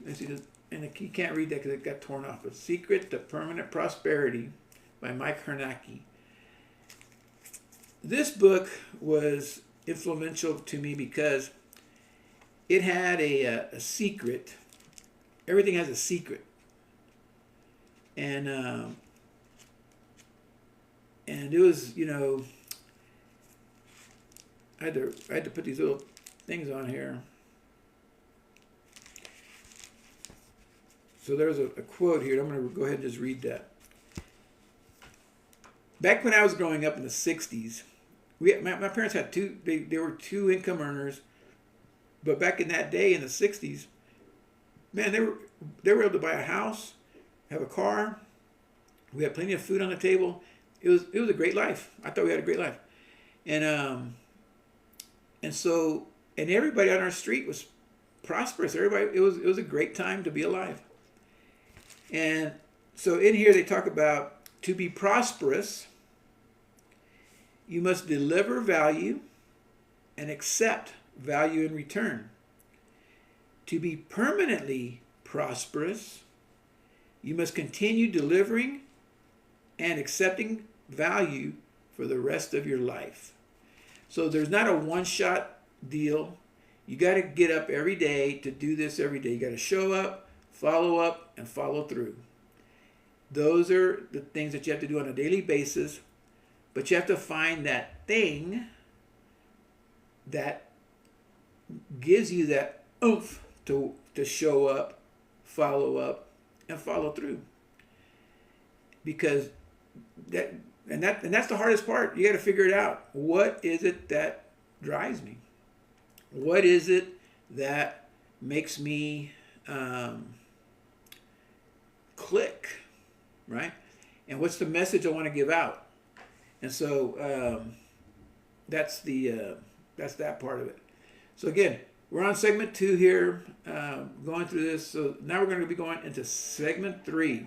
And you can't read that because it got torn off. But Secret to Permanent Prosperity by Mike Hernacki. This book was influential to me because it had a secret. Everything has a secret. And it was, I had to put these little things on here. So there's a quote here. I'm going to go ahead and just read that. Back when I was growing up in the 60s, my parents had they were two income earners. But back in that day, in the 60s, man, they were able to buy a house, have a car. We had plenty of food on the table. It was a great life. I thought we had a great life. And everybody on our street was prosperous. It was a great time to be alive. And so in here they talk about, to be prosperous, you must deliver value and accept value in return. To be permanently prosperous, you must continue delivering and accepting value for the rest of your life. So there's not a one-shot deal. You got to get up every day to do this every day. You got to show up, and follow through. Those are the things that you have to do on a daily basis, but you have to find that thing that gives you that oomph to show up, and follow through. Because that's the hardest part. You got to figure it out. What is it that drives me? What is it that makes me click, right? And what's the message I want to give out? And so that's that part of it. So again, we're on segment 2 here, going through this. So now we're going to be going into segment 3.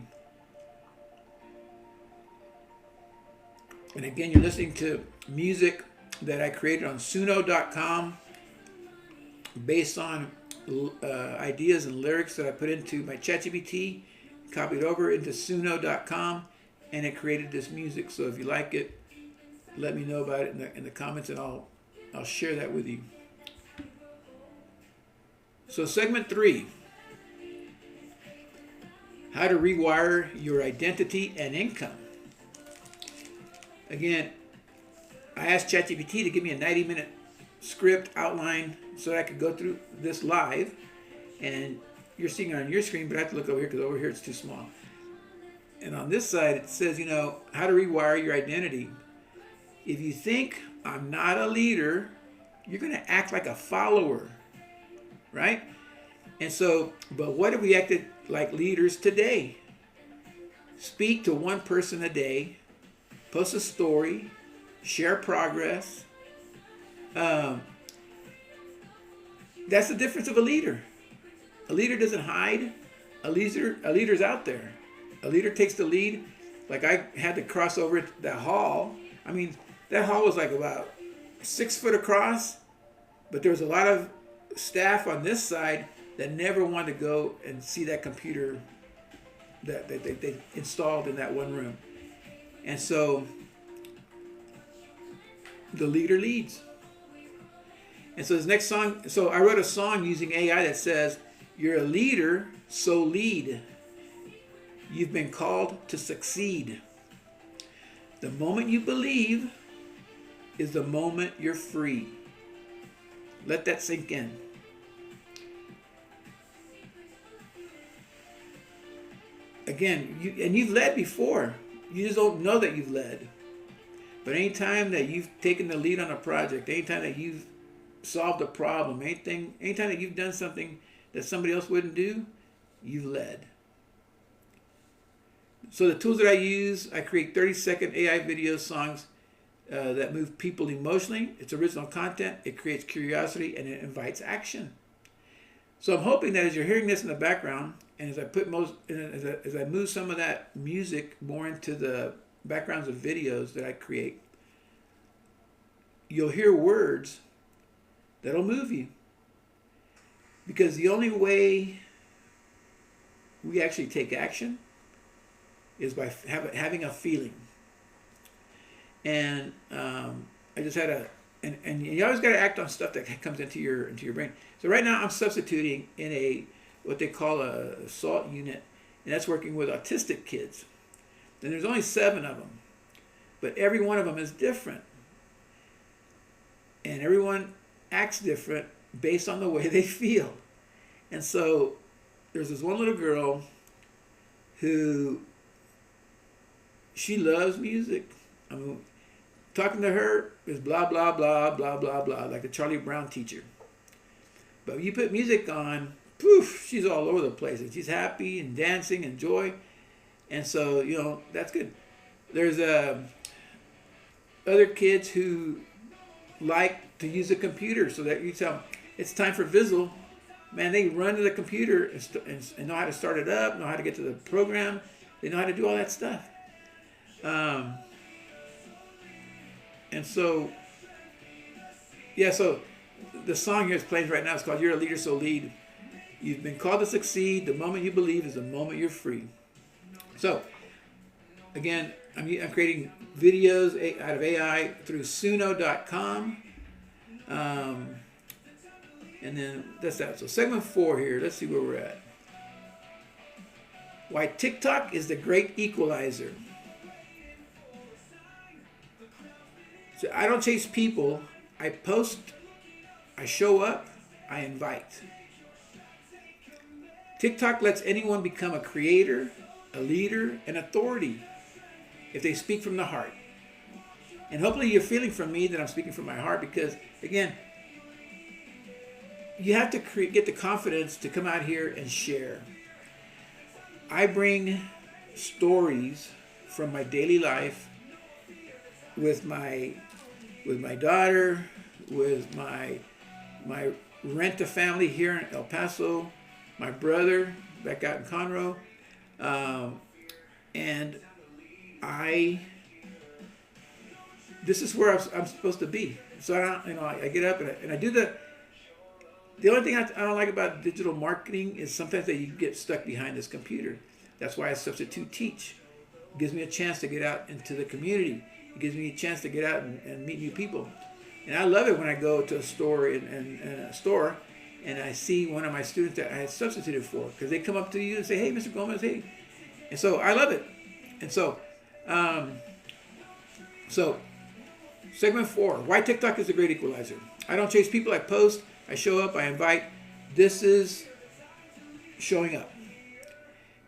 And again, you're listening to music that I created on Suno.com based on ideas and lyrics that I put into my ChatGPT, copied over into Suno.com, and it created this music. So if you like it, let me know about it in the comments, and I'll share that with you. So segment 3, how to rewire your identity and income. Again, I asked ChatGPT to give me a 90-minute script outline so that I could go through this live. And you're seeing it on your screen, but I have to look over here because over here it's too small. And on this side, it says, how to rewire your identity. If you think I'm not a leader, you're going to act like a follower, right? And so, but what if we acted like leaders today? Speak to one person a day, post a story, share progress. That's the difference of a leader. A leader doesn't hide. A leader's out there. A leader takes the lead. Like I had to cross over that hall. I mean, that hall was like about 6 foot across, but there was a lot of staff on this side that never wanted to go and see that computer that they installed in that one room. And so the leader leads. And so this next song, so I wrote a song using AI that says, you're a leader, so lead. You've been called to succeed. The moment you believe is the moment you're free. Let that sink in. Again, you've led before. You just don't know that you've led. But anytime that you've taken the lead on a project, anytime that you've solved a problem, anytime that you've done something that somebody else wouldn't do, you've led. So the tools that I use, I create 30-second AI video songs that move people emotionally. It's original content. It creates curiosity and it invites action. So I'm hoping that as you're hearing this in the background, and as I move some of that music more into the backgrounds of videos that I create, you'll hear words that'll move you. Because the only way we actually take action is by having a feeling. And I just had and you always got to act on stuff that comes into your brain. So right now I'm substituting in what they call a SALT unit, and that's working with autistic kids. And there's only 7 of them, but every one of them is different, and everyone acts different based on the way they feel. And so there's this one little girl who, she loves music. I mean, talking to her is blah, blah, blah, blah, blah, blah, like the Charlie Brown teacher. But when you put music on, poof, she's all over the place. And she's happy and dancing and joy. And so, that's good. There's other kids who like to use a computer, so that you tell them, it's time for Vizzle. Man, they run to the computer and know how to start it up, know how to get to the program. They know how to do all that stuff. And so, so the song here is playing right now. It's called You're a Leader, So Lead. You've been called to succeed. The moment you believe is the moment you're free. So, again, I'm creating videos out of AI through Suno.com. And then that's that. So segment 4 here. Let's see where we're at. Why TikTok is the great equalizer. So I don't chase people. I post, I show up, I invite. TikTok lets anyone become a creator, a leader, an authority if they speak from the heart. And hopefully you're feeling from me that I'm speaking from my heart, because, again, you have to get the confidence to come out here and share. I bring stories from my daily life with my daughter, with my rent-a-family here in El Paso, my brother back out in Conroe, and this is where I'm supposed to be. So I get up and I do the only thing I don't like about digital marketing is sometimes that you get stuck behind this computer. That's why I substitute teach. It gives me a chance to get out into the community. It gives me a chance to get out and meet new people. And I love it when I go to a store and I see one of my students that I had substituted for, because they come up to you and say, "Hey, Mr. Gomez, hey." And so I love it. And so, segment 4, why TikTok is a great equalizer. I don't chase people, I post, I show up, I invite. This is showing up.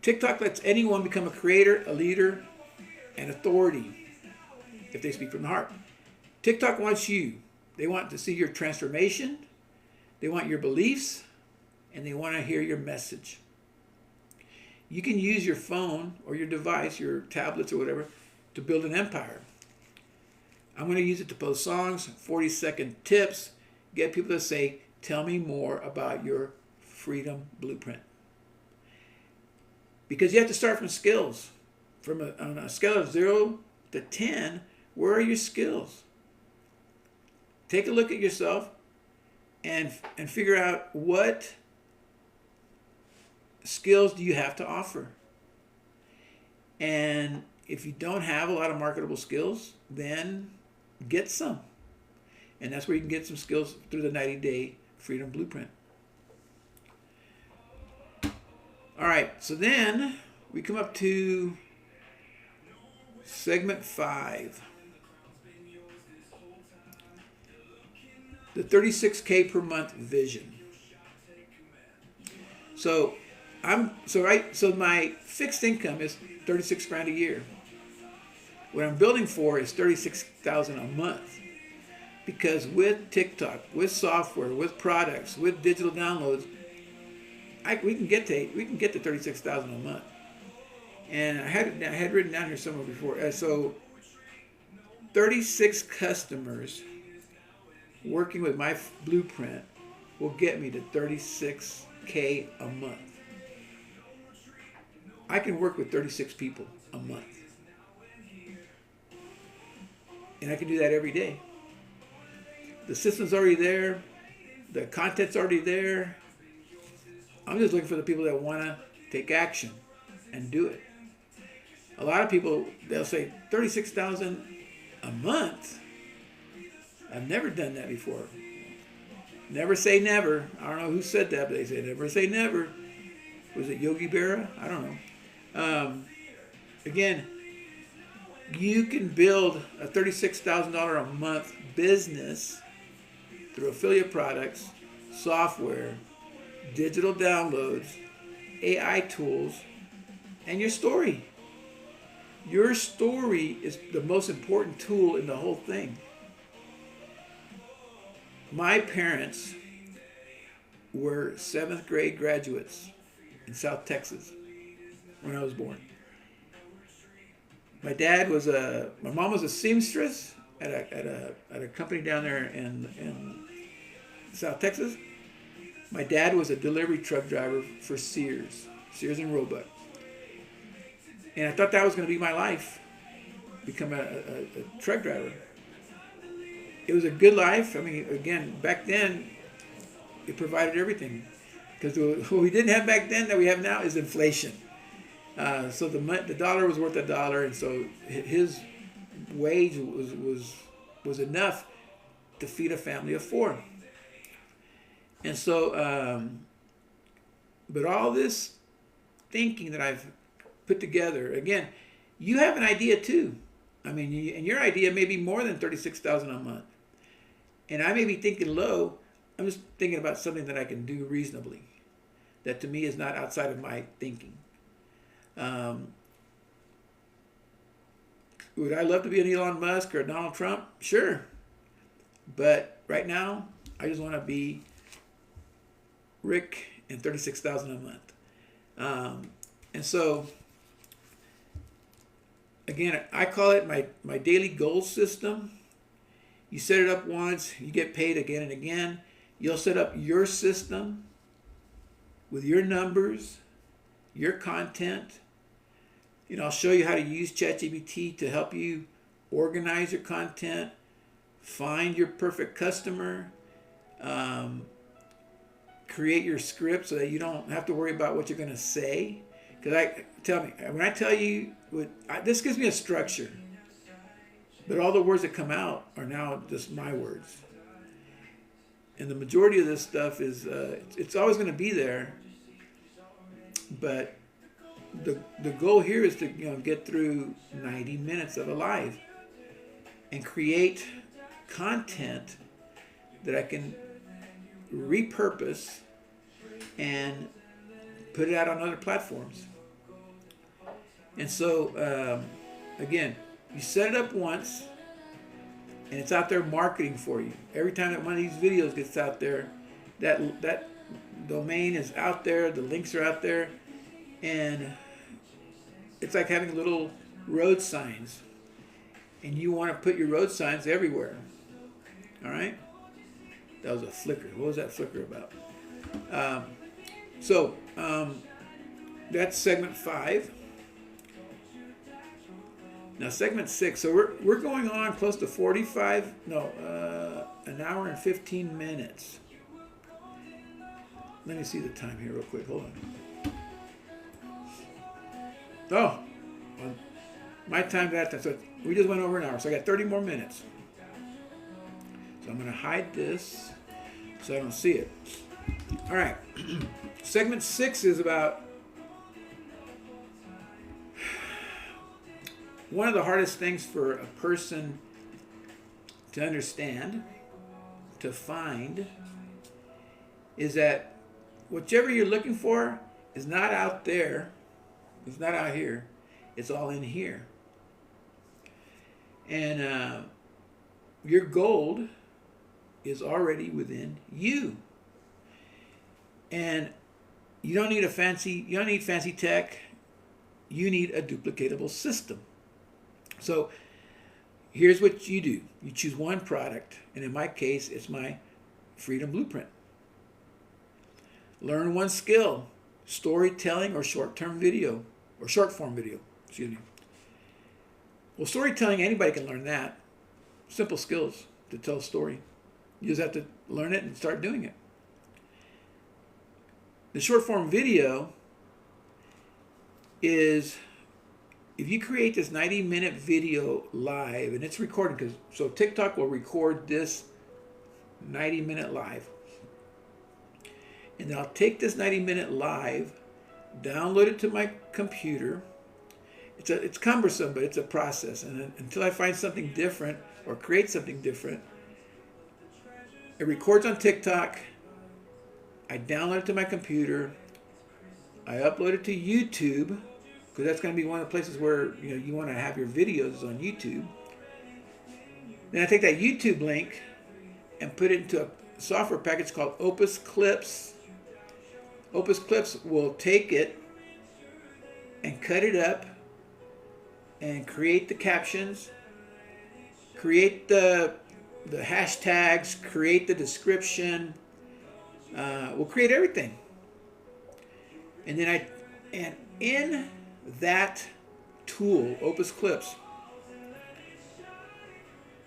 TikTok lets anyone become a creator, a leader, an authority if they speak from the heart. TikTok wants you. They want to see your transformation. They want your beliefs, and they want to hear your message. You can use your phone or your device, your tablets or whatever, to build an empire. I'm going to use it to post songs, 40-second tips, get people to say, "Tell me more about your freedom blueprint." Because you have to start from skills. On a scale of 0 to 10, where are your skills? Take a look at yourself and figure out what skills do you have to offer. And if you don't have a lot of marketable skills, then get some. And that's where you can get some skills through the 90-day Freedom Blueprint. All right, so then we come up to segment 5. The 36K per month vision. So my fixed income is 36 grand a year. What I'm building for is 36,000 a month. Because with TikTok, with software, with products, with digital downloads, we can get to 36,000 a month. And I had written down here somewhere before. So 36 customers working with my blueprint will get me to 36K a month. I can work with 36 people a month. And I can do that every day. The system's already there. The content's already there. I'm just looking for the people that want to take action and do it. A lot of people, they'll say 36,000 a month. I've never done that before. Never say never. I don't know who said that, but they say never say never. Was it Yogi Berra? I don't know. Again, you can build a $36,000 a month business through affiliate products, software, digital downloads, AI tools, and your story. Your story is the most important tool in the whole thing. My parents were 7th grade graduates in South Texas when I was born. My mom was a seamstress at a company down there in South Texas. My dad was a delivery truck driver for Sears and Roebuck. And I thought that was going to be my life, become a truck driver. It was a good life. I mean, again, back then, it provided everything. Because what we didn't have back then that we have now is inflation. So the dollar was worth $1, and so his wage was enough to feed a family of 4. And so, but all this thinking that I've put together, again, you have an idea too. I mean, and your idea may be more than 36,000 a month. And I may be thinking low. I'm just thinking about something that I can do reasonably, that to me is not outside of my thinking. Would I love to be an Elon Musk or a Donald Trump? Sure. But right now, I just want to be Rick and 36,000 a month. And so, again, I call it my daily goal system. You set it up once, you get paid again and again. You'll set up your system with your numbers, your content. I'll show you how to use ChatGPT to help you organize your content, find your perfect customer, create your script so that you don't have to worry about what you're going to say. Because when I tell you, this gives me a structure, but all the words that come out are now just my words. And the majority of this stuff is, it's always going to be there, but the goal here is to get through 90 minutes of a live and create content that I can repurpose and put it out on other platforms. And so, again, you set it up once, and it's out there marketing for you. Every time that one of these videos gets out there, that domain is out there, the links are out there, and it's like having little road signs. And you want to put your road signs everywhere. All right? That was a flicker. What was that flicker about? That's segment 5. Now segment 6. So we're going on close to an hour and 15 minutes. Let me see the time here real quick. Hold on. Oh, my time that time. So we just went over an hour. So I got 30 more minutes. So I'm going to hide this so I don't see it. All right. Segment 6 is about one of the hardest things for a person to understand, to find, is that whichever you're looking for is not out there. It's not out here. It's all in here. And your gold is already within you. And you don't need fancy tech. You need a duplicatable system. So here's what you do. You choose one product, and in my case, it's my Freedom Blueprint. Learn one skill: storytelling or short-form video. Excuse me. Well, storytelling, anybody can learn that. Simple skills to tell a story. You just have to learn it and start doing it. The short-form video is, if you create this 90-minute video live, and it's recorded, so TikTok will record this 90-minute live. And then I'll take this 90-minute live, download it to my computer. It's cumbersome, but it's a process. And until I find something different or create something different, it records on TikTok. I download it to my computer. I upload it to YouTube, because that's going to be one of the places where you want to have your videos on YouTube. Then I take that YouTube link and put it into a software package called Opus Clips. Opus Clips will take it and cut it up and create the captions, create the hashtags, create the description. We'll create everything. And then in that tool, Opus Clips,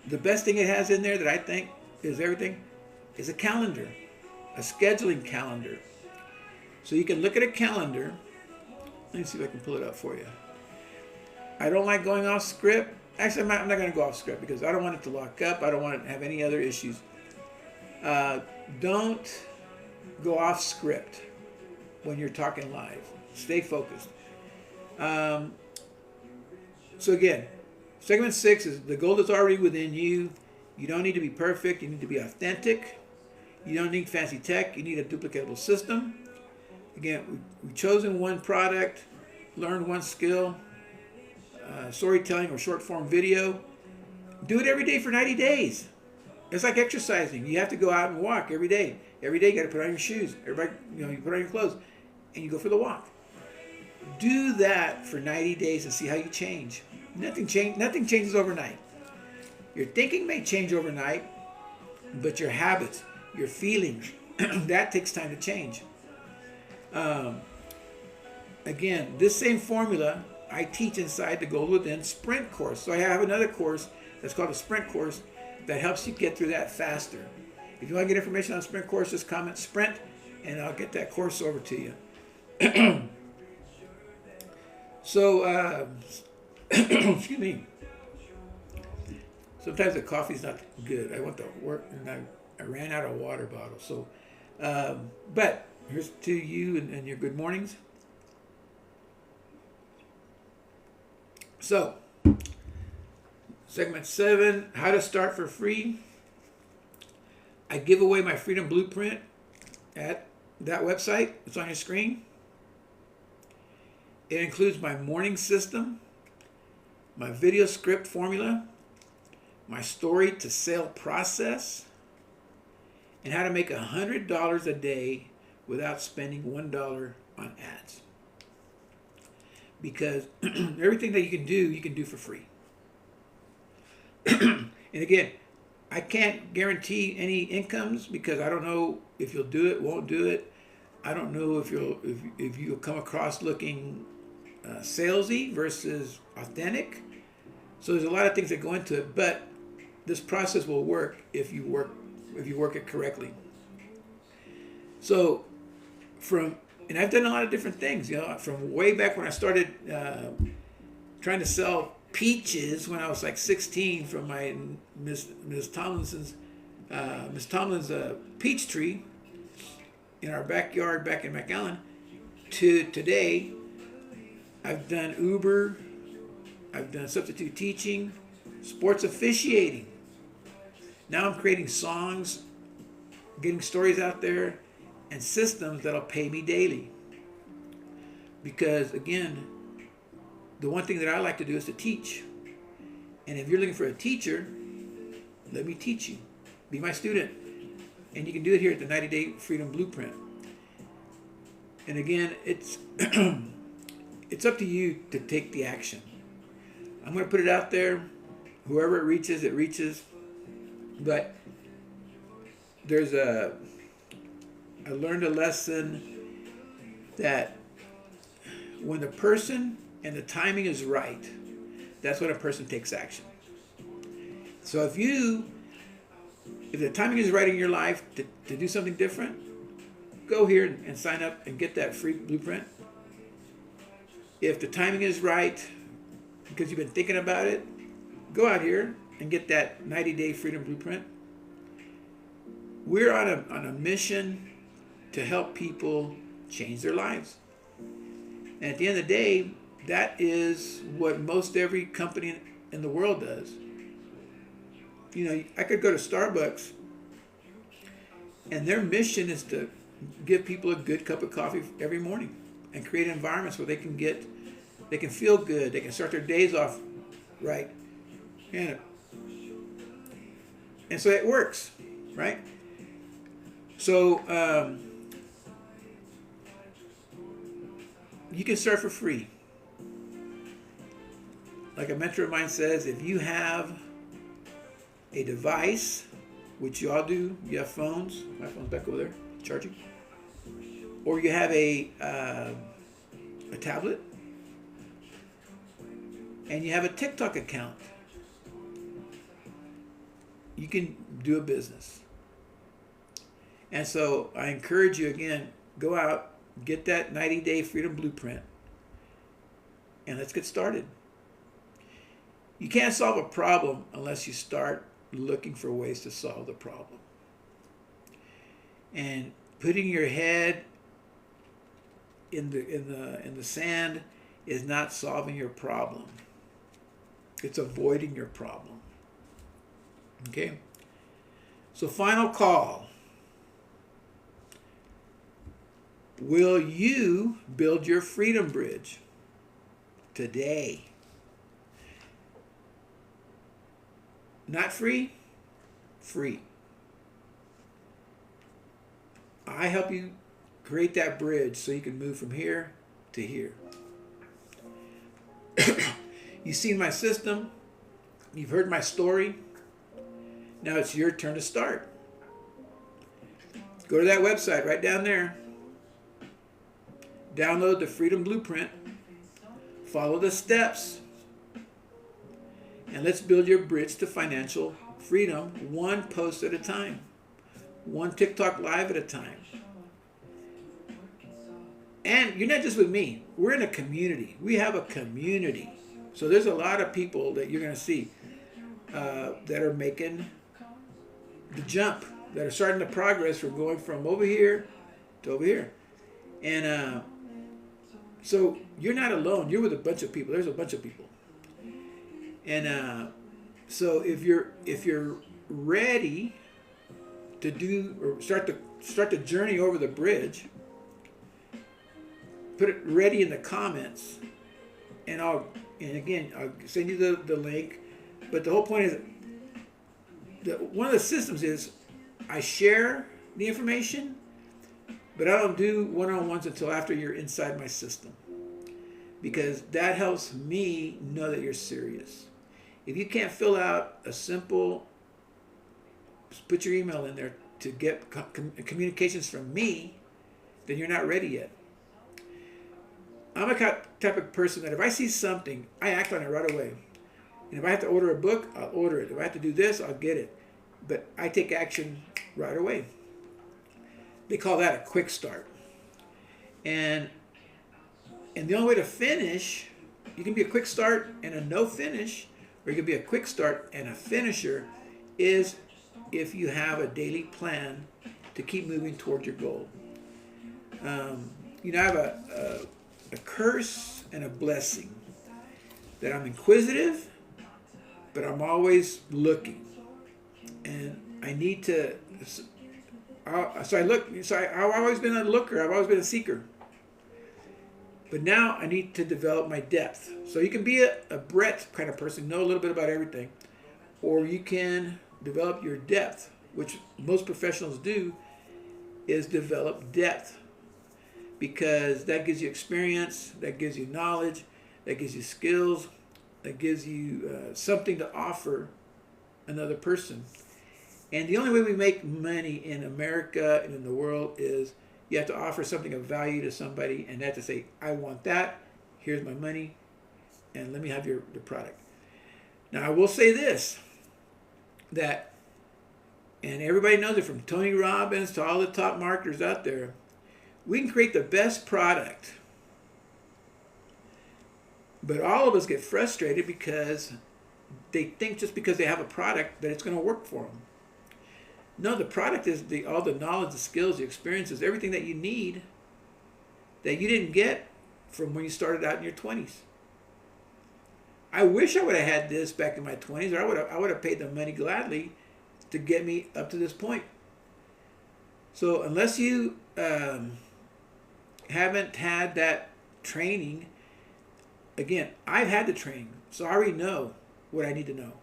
the best thing it has in there that I think is everything is a calendar, a scheduling calendar. So you can look at a calendar. Let me see if I can pull it up for you. I don't like going off script. Actually, I'm not going to go off script because I don't want it to lock up. I don't want it to have any other issues. Don't go off script when you're talking live. Stay focused. So again, segment 6 is the gold is already within you. You don't need to be perfect. You need to be authentic. You don't need fancy tech. You need a duplicatable system. Again, we've chosen one product, learned one skill, storytelling or short form video. Do it every day for 90 days. It's like exercising. You have to go out and walk every day. Every day you got to put on your shoes. Everybody, you put on your clothes and you go for the walk. Do that for 90 days and see how you change. Nothing changes overnight. Your thinking may change overnight, but your habits, your feelings, that takes time to change. Again, this same formula I teach inside the Gold Within Sprint course. So I have another course that's called a Sprint course that helps you get through that faster. If you want to get information on Sprint course, just comment Sprint and I'll get that course over to you. So, excuse me. Sometimes the coffee's not good. I went to work and I ran out of water bottle. So, but here's to you and your good mornings. So, segment 7, how to start for free. I give away my Freedom Blueprint at that website. It's on your screen. It includes my morning system, my video script formula, my story to sale process, and how to make $100 a day without spending $1 on ads. Because everything that you can do for free. And again, I can't guarantee any incomes because I don't know if you'll do it, won't do it. I don't know if you'll come across looking salesy versus authentic. So there's a lot of things that go into it, but this process will work if you work it correctly. So and I've done a lot of different things, from way back when I started trying to sell peaches when I was like 16 from my Miss Tomlin's peach tree in our backyard back in McAllen to today. I've done Uber, I've done substitute teaching, sports officiating. Now I'm creating songs, getting stories out there, and systems that'll pay me daily. Because again, the one thing that I like to do is to teach. And if you're looking for a teacher, let me teach you. Be my student. And you can do it here at the 90-Day Freedom Blueprint. And again, it's it's up to you to take the action. I'm going to put it out there. Whoever it reaches, it reaches. But I learned a lesson that when the person and the timing is right, that's when a person takes action. So if the timing is right in your life to do something different, go here and sign up and get that free blueprint. If the timing is right because you've been thinking about it, go out here and get that 90-Day Freedom Blueprint. We're on a mission to help people change their lives. And at the end of the day, that is what most every company in the world does. I could go to Starbucks and their mission is to give people a good cup of coffee every morning and create environments where they can feel good, they can start their days off right. And so it works, right? So you can start for free. Like a mentor of mine says, if you have a device, which you all do, you have phones, my phone's back over there, charging, or you have a tablet, and you have a TikTok account, you can do a business. And so I encourage you again, go out, get that 90-Day Freedom Blueprint, and let's get started. You can't solve a problem unless you start looking for ways to solve the problem. And putting your head in the sand is not solving your problem. It's avoiding your problem. Okay? So final call. Will you build your freedom bridge today? Not free? Free. I help you create that bridge so you can move from here to here. You've seen my system. You've heard my story. Now it's your turn to start. Go to that website right down there. Download the Freedom Blueprint. Follow the steps. And let's build your bridge to financial freedom one post at a time. One TikTok live at a time. And you're not just with me. We're in a community. We have a community. So there's a lot of people that you're going to see that are making the jump, that are starting the progress from going from over here to over here. And so you're not alone. You're with a bunch of people. There's a bunch of people. And so if you're ready to do or start the journey over the bridge, put it ready in the comments, and I'll send you the link. But the whole point is one of the systems is I share the information, but I don't do one-on-ones until after you're inside my system, because that helps me know that you're serious. If you can't fill out a simple, put your email in there to get communications from me, then you're not ready yet. I'm a type of person that if I see something, I act on it right away. And if I have to order a book, I'll order it. If I have to do this, I'll get it. But I take action right away. They call that a quick start. And the only way to finish, you can be a quick start and a no finish, or you can be a quick start and a finisher, is if you have a daily plan to keep moving toward your goal. I have a curse and a blessing, that I'm inquisitive, but I'm always looking, and I need to. I've always been a looker. I've always been a seeker. But now I need to develop my depth. So you can be a breadth kind of person, know a little bit about everything, or you can develop your depth, which most professionals do, is develop depth, because that gives you experience, that gives you knowledge, that gives you skills, that gives you something to offer another person. And the only way we make money in America and in the world is you have to offer something of value to somebody, and they have to say, I want that, here's my money, and let me have the product. Now I will say this, that, and everybody knows it, from Tony Robbins to all the top marketers out there, we can create the best product, but all of us get frustrated because they think just because they have a product that it's going to work for them. No, the product is all the knowledge, the skills, the experiences, everything that you need that you didn't get from when you started out in your 20s. I wish I would have had this back in my 20s, or I would have paid the money gladly to get me up to this point. So unless you haven't had that training, again, I've had the training, so I already know what I need to know.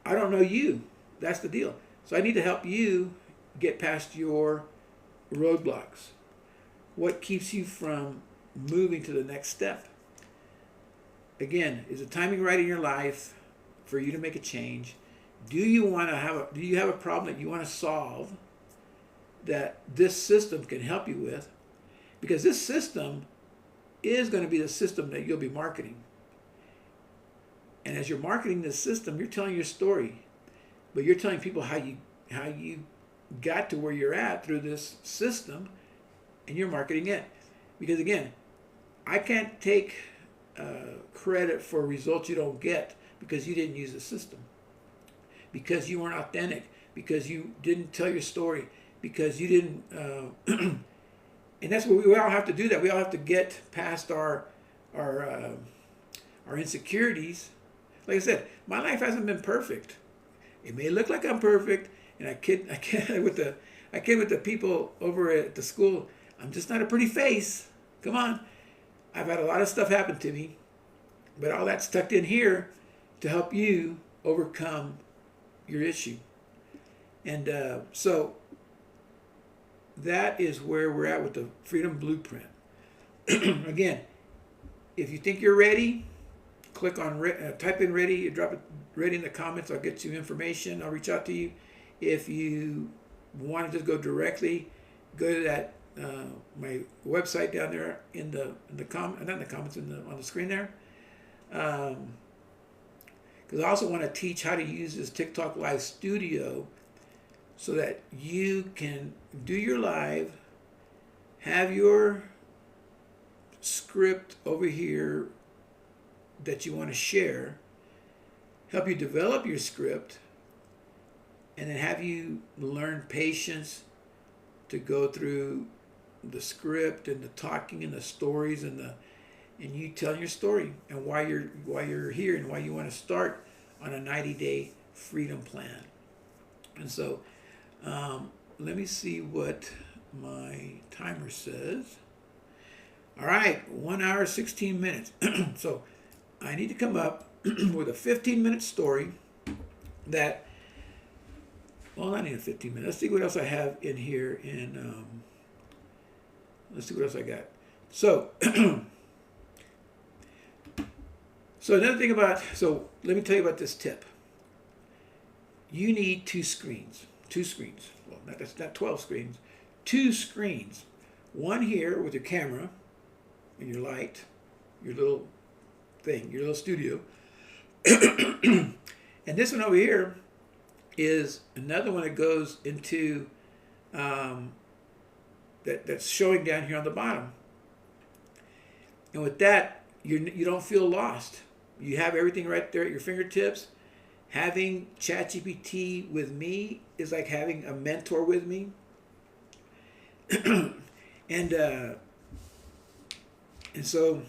I don't know you. That's the deal. So I need to help you get past your roadblocks. What keeps you from moving to the next step? Again, is the timing right in your life for you to make a change? Do you have a problem that you want to solve that this system can help you with? Because this system is going to be the system that you'll be marketing. And as you're marketing this system, you're telling your story. But you're telling people how you got to where you're at through this system, and you're marketing it. Because again, I can't take credit for results you don't get because you didn't use the system, because you weren't authentic, because you didn't tell your story, because you didn't. And that's what we all have to do. That we all have to get past our uh, our insecurities. Like I said, my life hasn't been perfect. It may look like I'm perfect, and I kid with the people over at the school. I'm just not a pretty face. Come on, I've had a lot of stuff happen to me, but all that's tucked in here to help you overcome your issue. And so that is where we're at with the Freedom Blueprint. Again, if you think you're ready, click on type in ready, drop it ready in the comments. I'll get you information. I'll reach out to you. If you want to just go directly, go to that my website down there in the not in the comments, on the screen there. Because I also want to teach how to use this TikTok Live Studio so that you can do your live, have your script over here that you want to share, help you develop your script, and then have you learn patience to go through the script and the talking and the stories and you telling your story and why you're here and why you want to start on a 90-day freedom plan. And so let me see what my timer says. All right, 1 hour, 16 minutes. So I need to come up with a 15-minute story that, well, not even 15 minutes. Let's see what else I have in here. Let's see what else I got. So, let me tell you about this tip. You need two screens. Well, that's not 12 screens. 2 screens. One here with your camera and your light, your little thing, your little studio. And this one over here is another one that goes into that's showing down here on the bottom. And with that, you don't feel lost. You have everything right there at your fingertips. Having ChatGPT with me is like having a mentor with me. And so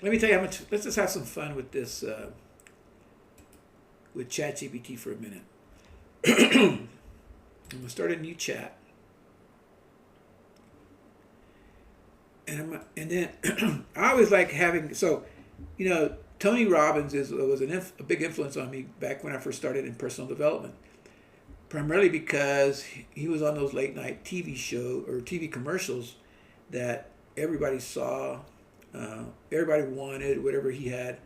let me tell you how much. Let's just have some fun with this with ChatGPT for a minute. I'm gonna start a new chat, and then I always like having Tony Robbins was a big influence on me back when I first started in personal development. Primarily because he was on those late night TV show or TV commercials that everybody saw, everybody wanted, whatever he had.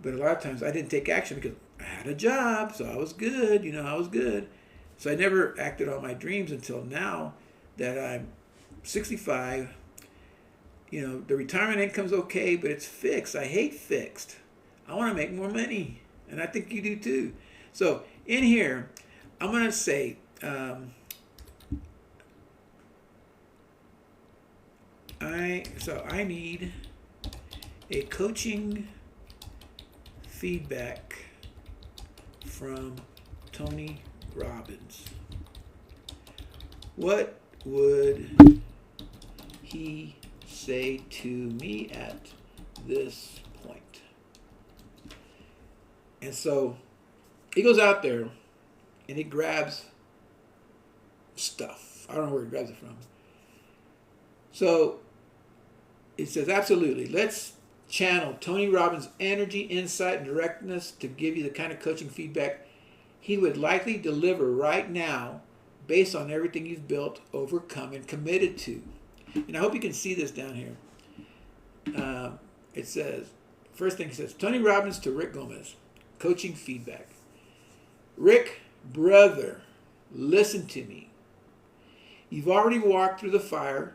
But a lot of times I didn't take action because I had a job, so I was good, I was good. So I never acted on my dreams until now that I'm 65. The retirement income's okay, but it's fixed. I hate fixed. I want to make more money, and I think you do too. So in here, I'm going to say, I need a coaching feedback from Tony Robbins. What would he say to me at this point? And so he goes out there and he grabs stuff. I don't know where he grabs it from. So it says, absolutely, let's channel Tony Robbins' energy, insight, and directness to give you the kind of coaching feedback he would likely deliver right now based on everything you've built, overcome, and committed to. And I hope you can see this down here. It says, first thing it says, Tony Robbins to Rick Gomez, coaching feedback. Rick, brother, listen to me. You've already walked through the fire,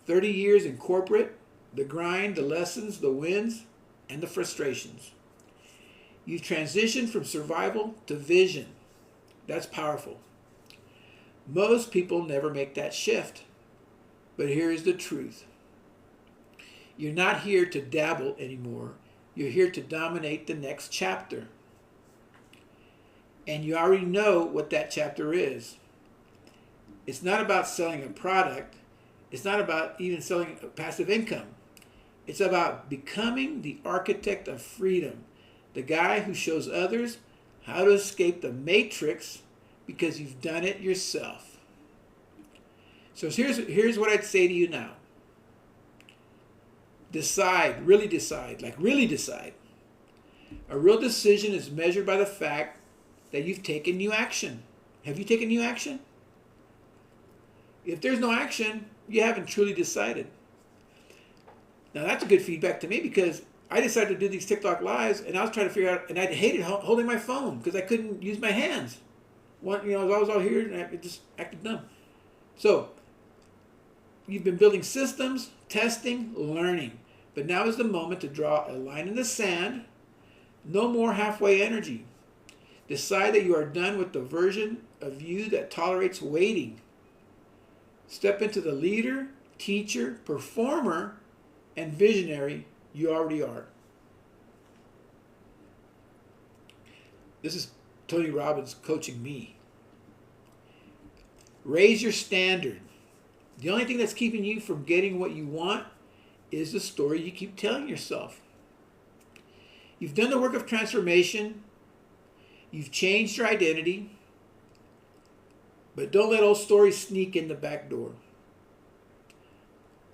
30 years in corporate, the grind, the lessons, the wins, and the frustrations. You've transitioned from survival to vision. That's powerful. Most people never make that shift. But here's the truth. You're not here to dabble anymore. You're here to dominate the next chapter. And you already know what that chapter is. It's not about selling a product. It's not about even selling passive income. It's about becoming the architect of freedom, the guy who shows others how to escape the matrix because you've done it yourself. So here's what I'd say to you now. Decide, really decide, like really decide. A real decision is measured by the fact that you've taken new action. Have you taken new action? If there's no action, you haven't truly decided. Now that's a good feedback to me because I decided to do these TikTok lives and I was trying to figure out, and I hated holding my phone because I couldn't use my hands. I was all here and I just acted dumb. So you've been building systems, testing, learning. But now is the moment to draw a line in the sand. No more halfway energy. Decide that you are done with the version of you that tolerates waiting. Step into the leader, teacher, performer, and visionary you already are. This is Tony Robbins coaching me. Raise your standard. The only thing that's keeping you from getting what you want is the story you keep telling yourself. You've done the work of transformation. You've changed your identity. But don't let old stories sneak in the back door.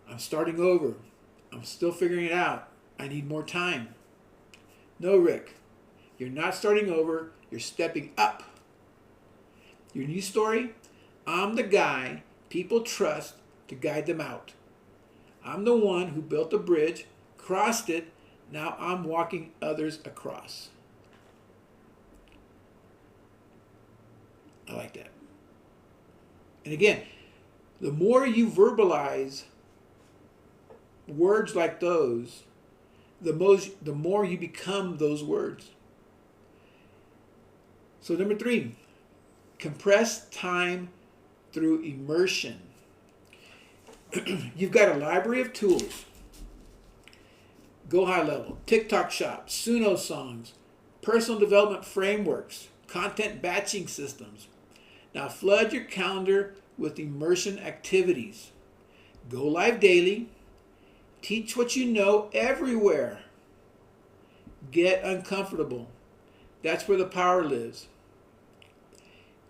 I'm starting over. I'm still figuring it out. I need more time. No, Rick. You're not starting over. You're stepping up. Your new story? I'm the guy people trust to guide them out. I'm the one who built the bridge, crossed it. Now I'm walking others across. I like that. And again, the more you verbalize words like those, the more you become those words. So number 3, compress time through immersion. You've got a library of tools. Go High Level, TikTok Shop, Suno songs, personal development frameworks, content batching systems. Now flood your calendar with immersion activities. Go live daily. Teach what you know everywhere. Get uncomfortable. That's where the power lives.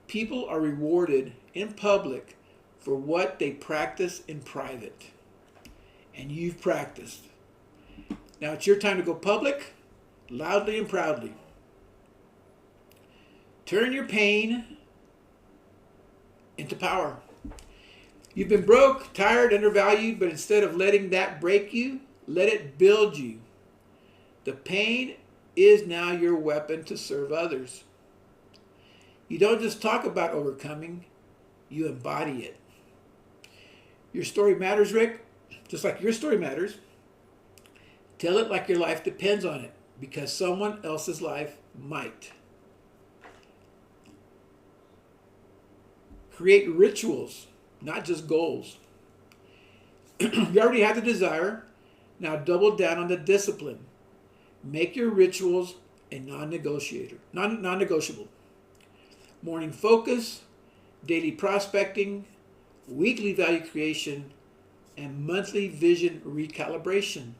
People are rewarded in public for what they practice in private. And you've practiced. Now it's your time to go public, loudly and proudly. Turn your pain into power. You've been broke, tired, undervalued, but instead of letting that break you, let it build you. The pain is now your weapon to serve others. You don't just talk about overcoming, you embody it. Your story matters, Rick, just like your story matters. Tell it like your life depends on it, because someone else's life might. Create rituals, not just goals. You already have the desire. Now double down on the discipline. Make your rituals a non-negotiable. Morning focus, daily prospecting, weekly value creation, and monthly vision recalibration.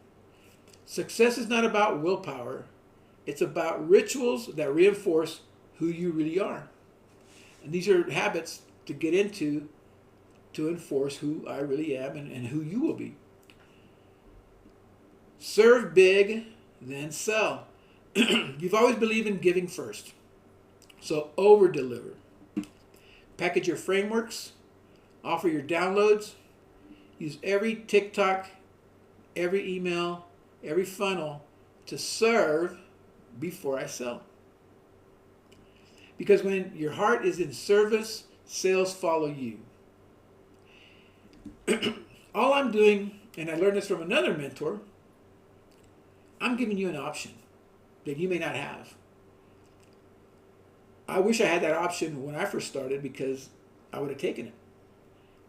Success is not about willpower. It's about rituals that reinforce who you really are. And these are habits to get into to enforce who I really am and who you will be. Serve big, then sell. You've always believed in giving first. So over-deliver. Package your frameworks. Offer your downloads. Use every TikTok, every email, every funnel to serve before I sell. Because when your heart is in service, sales follow you. All I'm doing, and I learned this from another mentor, I'm giving you an option that you may not have. I wish I had that option when I first started because I would have taken it.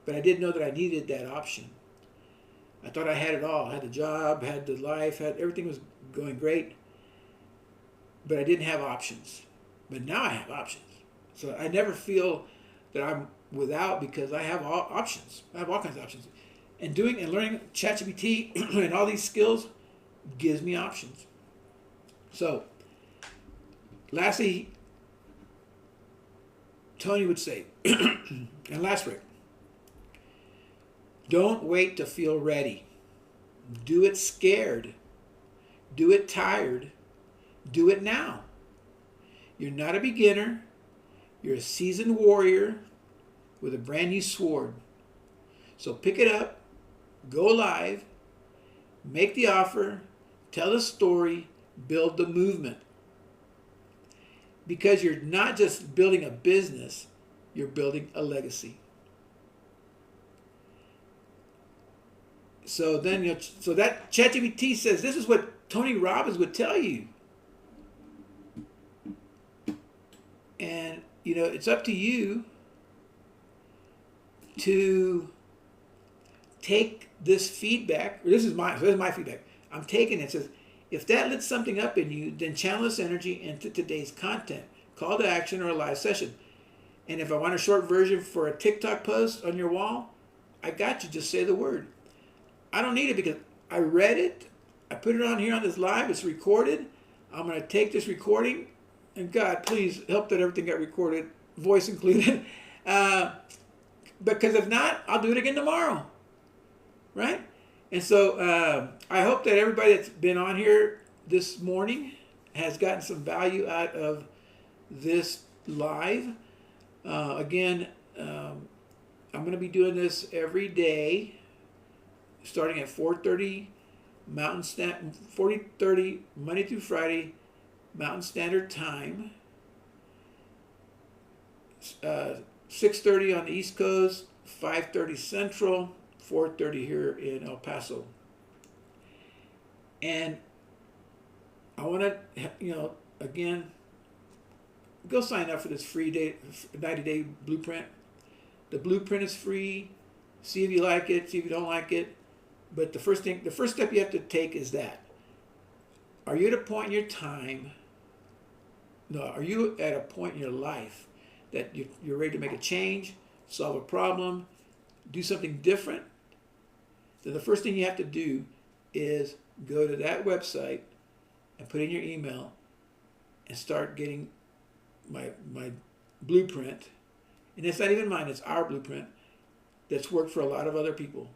But I didn't know that I needed that option. I thought I had it all. I had the job, had the life, everything was going great. But I didn't have options. But now I have options. So I never feel that I'm without, because I have all options. I have all kinds of options. And doing and learning ChatGPT and all these skills gives me options. So, lastly, Tony would say, and last Rick, don't wait to feel ready. Do it scared. Do it tired. Do it now. You're not a beginner. You're a seasoned warrior with a brand new sword. So pick it up, go live, make the offer, tell the story, build the movement. Because you're not just building a business, you're building a legacy. So then, so that ChatGPT says this is what Tony Robbins would tell you. And, it's up to you to take this feedback. This is my feedback. I'm taking it. It says, if that lit something up in you, then channel this energy into today's content, call to action, or a live session. And if I want a short version for a TikTok post on your wall, I got you. Just say the word. I don't need it because I read it. I put it on here on this live. It's recorded. I'm going to take this recording, and God, please help that everything got recorded, voice included. Because if not, I'll do it again tomorrow. Right? And so I hope that everybody that's been on here this morning has gotten some value out of this live. Again, I'm going to be doing this every day, starting at 4:30 4:30 Monday through Friday, Mountain Standard Time. 6:30 on the East Coast, 5:30 Central, 4:30 here in El Paso. And I want to, again, go sign up for this free 90-day blueprint. The blueprint is free. See if you like it, see if you don't like it. But the first step you have to take is that. Are you at a point in your time, are you at a point in your life that you're ready to make a change, solve a problem, do something different? Then the first thing you have to do is go to that website and put in your email and start getting my blueprint. And it's not even mine, it's our blueprint that's worked for a lot of other people.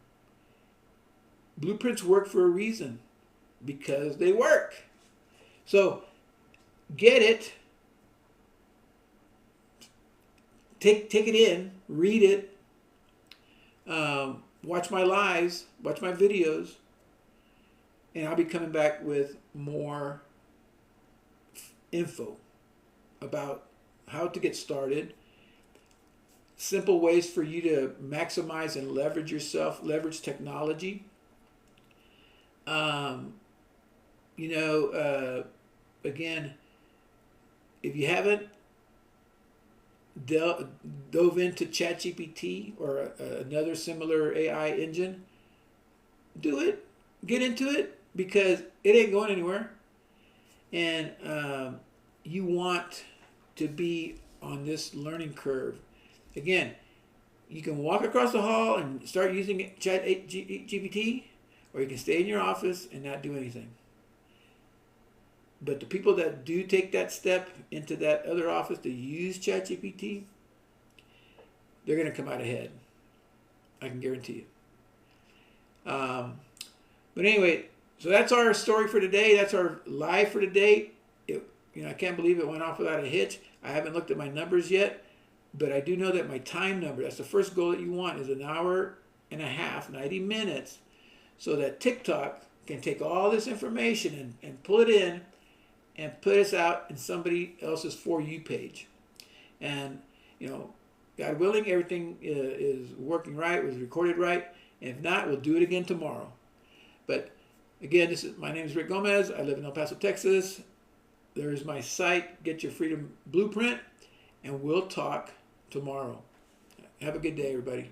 Blueprints work for a reason, because they work. So get it, take it in, read it, watch my lives, watch my videos, and I'll be coming back with more info about how to get started, simple ways for you to maximize and leverage yourself, leverage technology. Again, if you haven't dove into ChatGPT or another similar AI engine, do it. Get into it, because it ain't going anywhere. And you want to be on this learning curve. Again, you can walk across the hall and start using ChatGPT, or you can stay in your office and not do anything. But the people that do take that step into that other office to use ChatGPT, they're going to come out ahead. I can guarantee you. But anyway, so that's our story for today. That's our live for today. I can't believe it went off without a hitch. I haven't looked at my numbers yet, but I do know that my time number, that's the first goal that you want, is an hour and a half, 90 minutes, so that TikTok can take all this information and pull it in and put us out in somebody else's For You page. And, God willing, everything is working right, was recorded right. And if not, we'll do it again tomorrow. But again, my name is Rick Gomez. I live in El Paso, Texas. There's my site, Get Your Freedom Blueprint, and we'll talk tomorrow. Have a good day, everybody.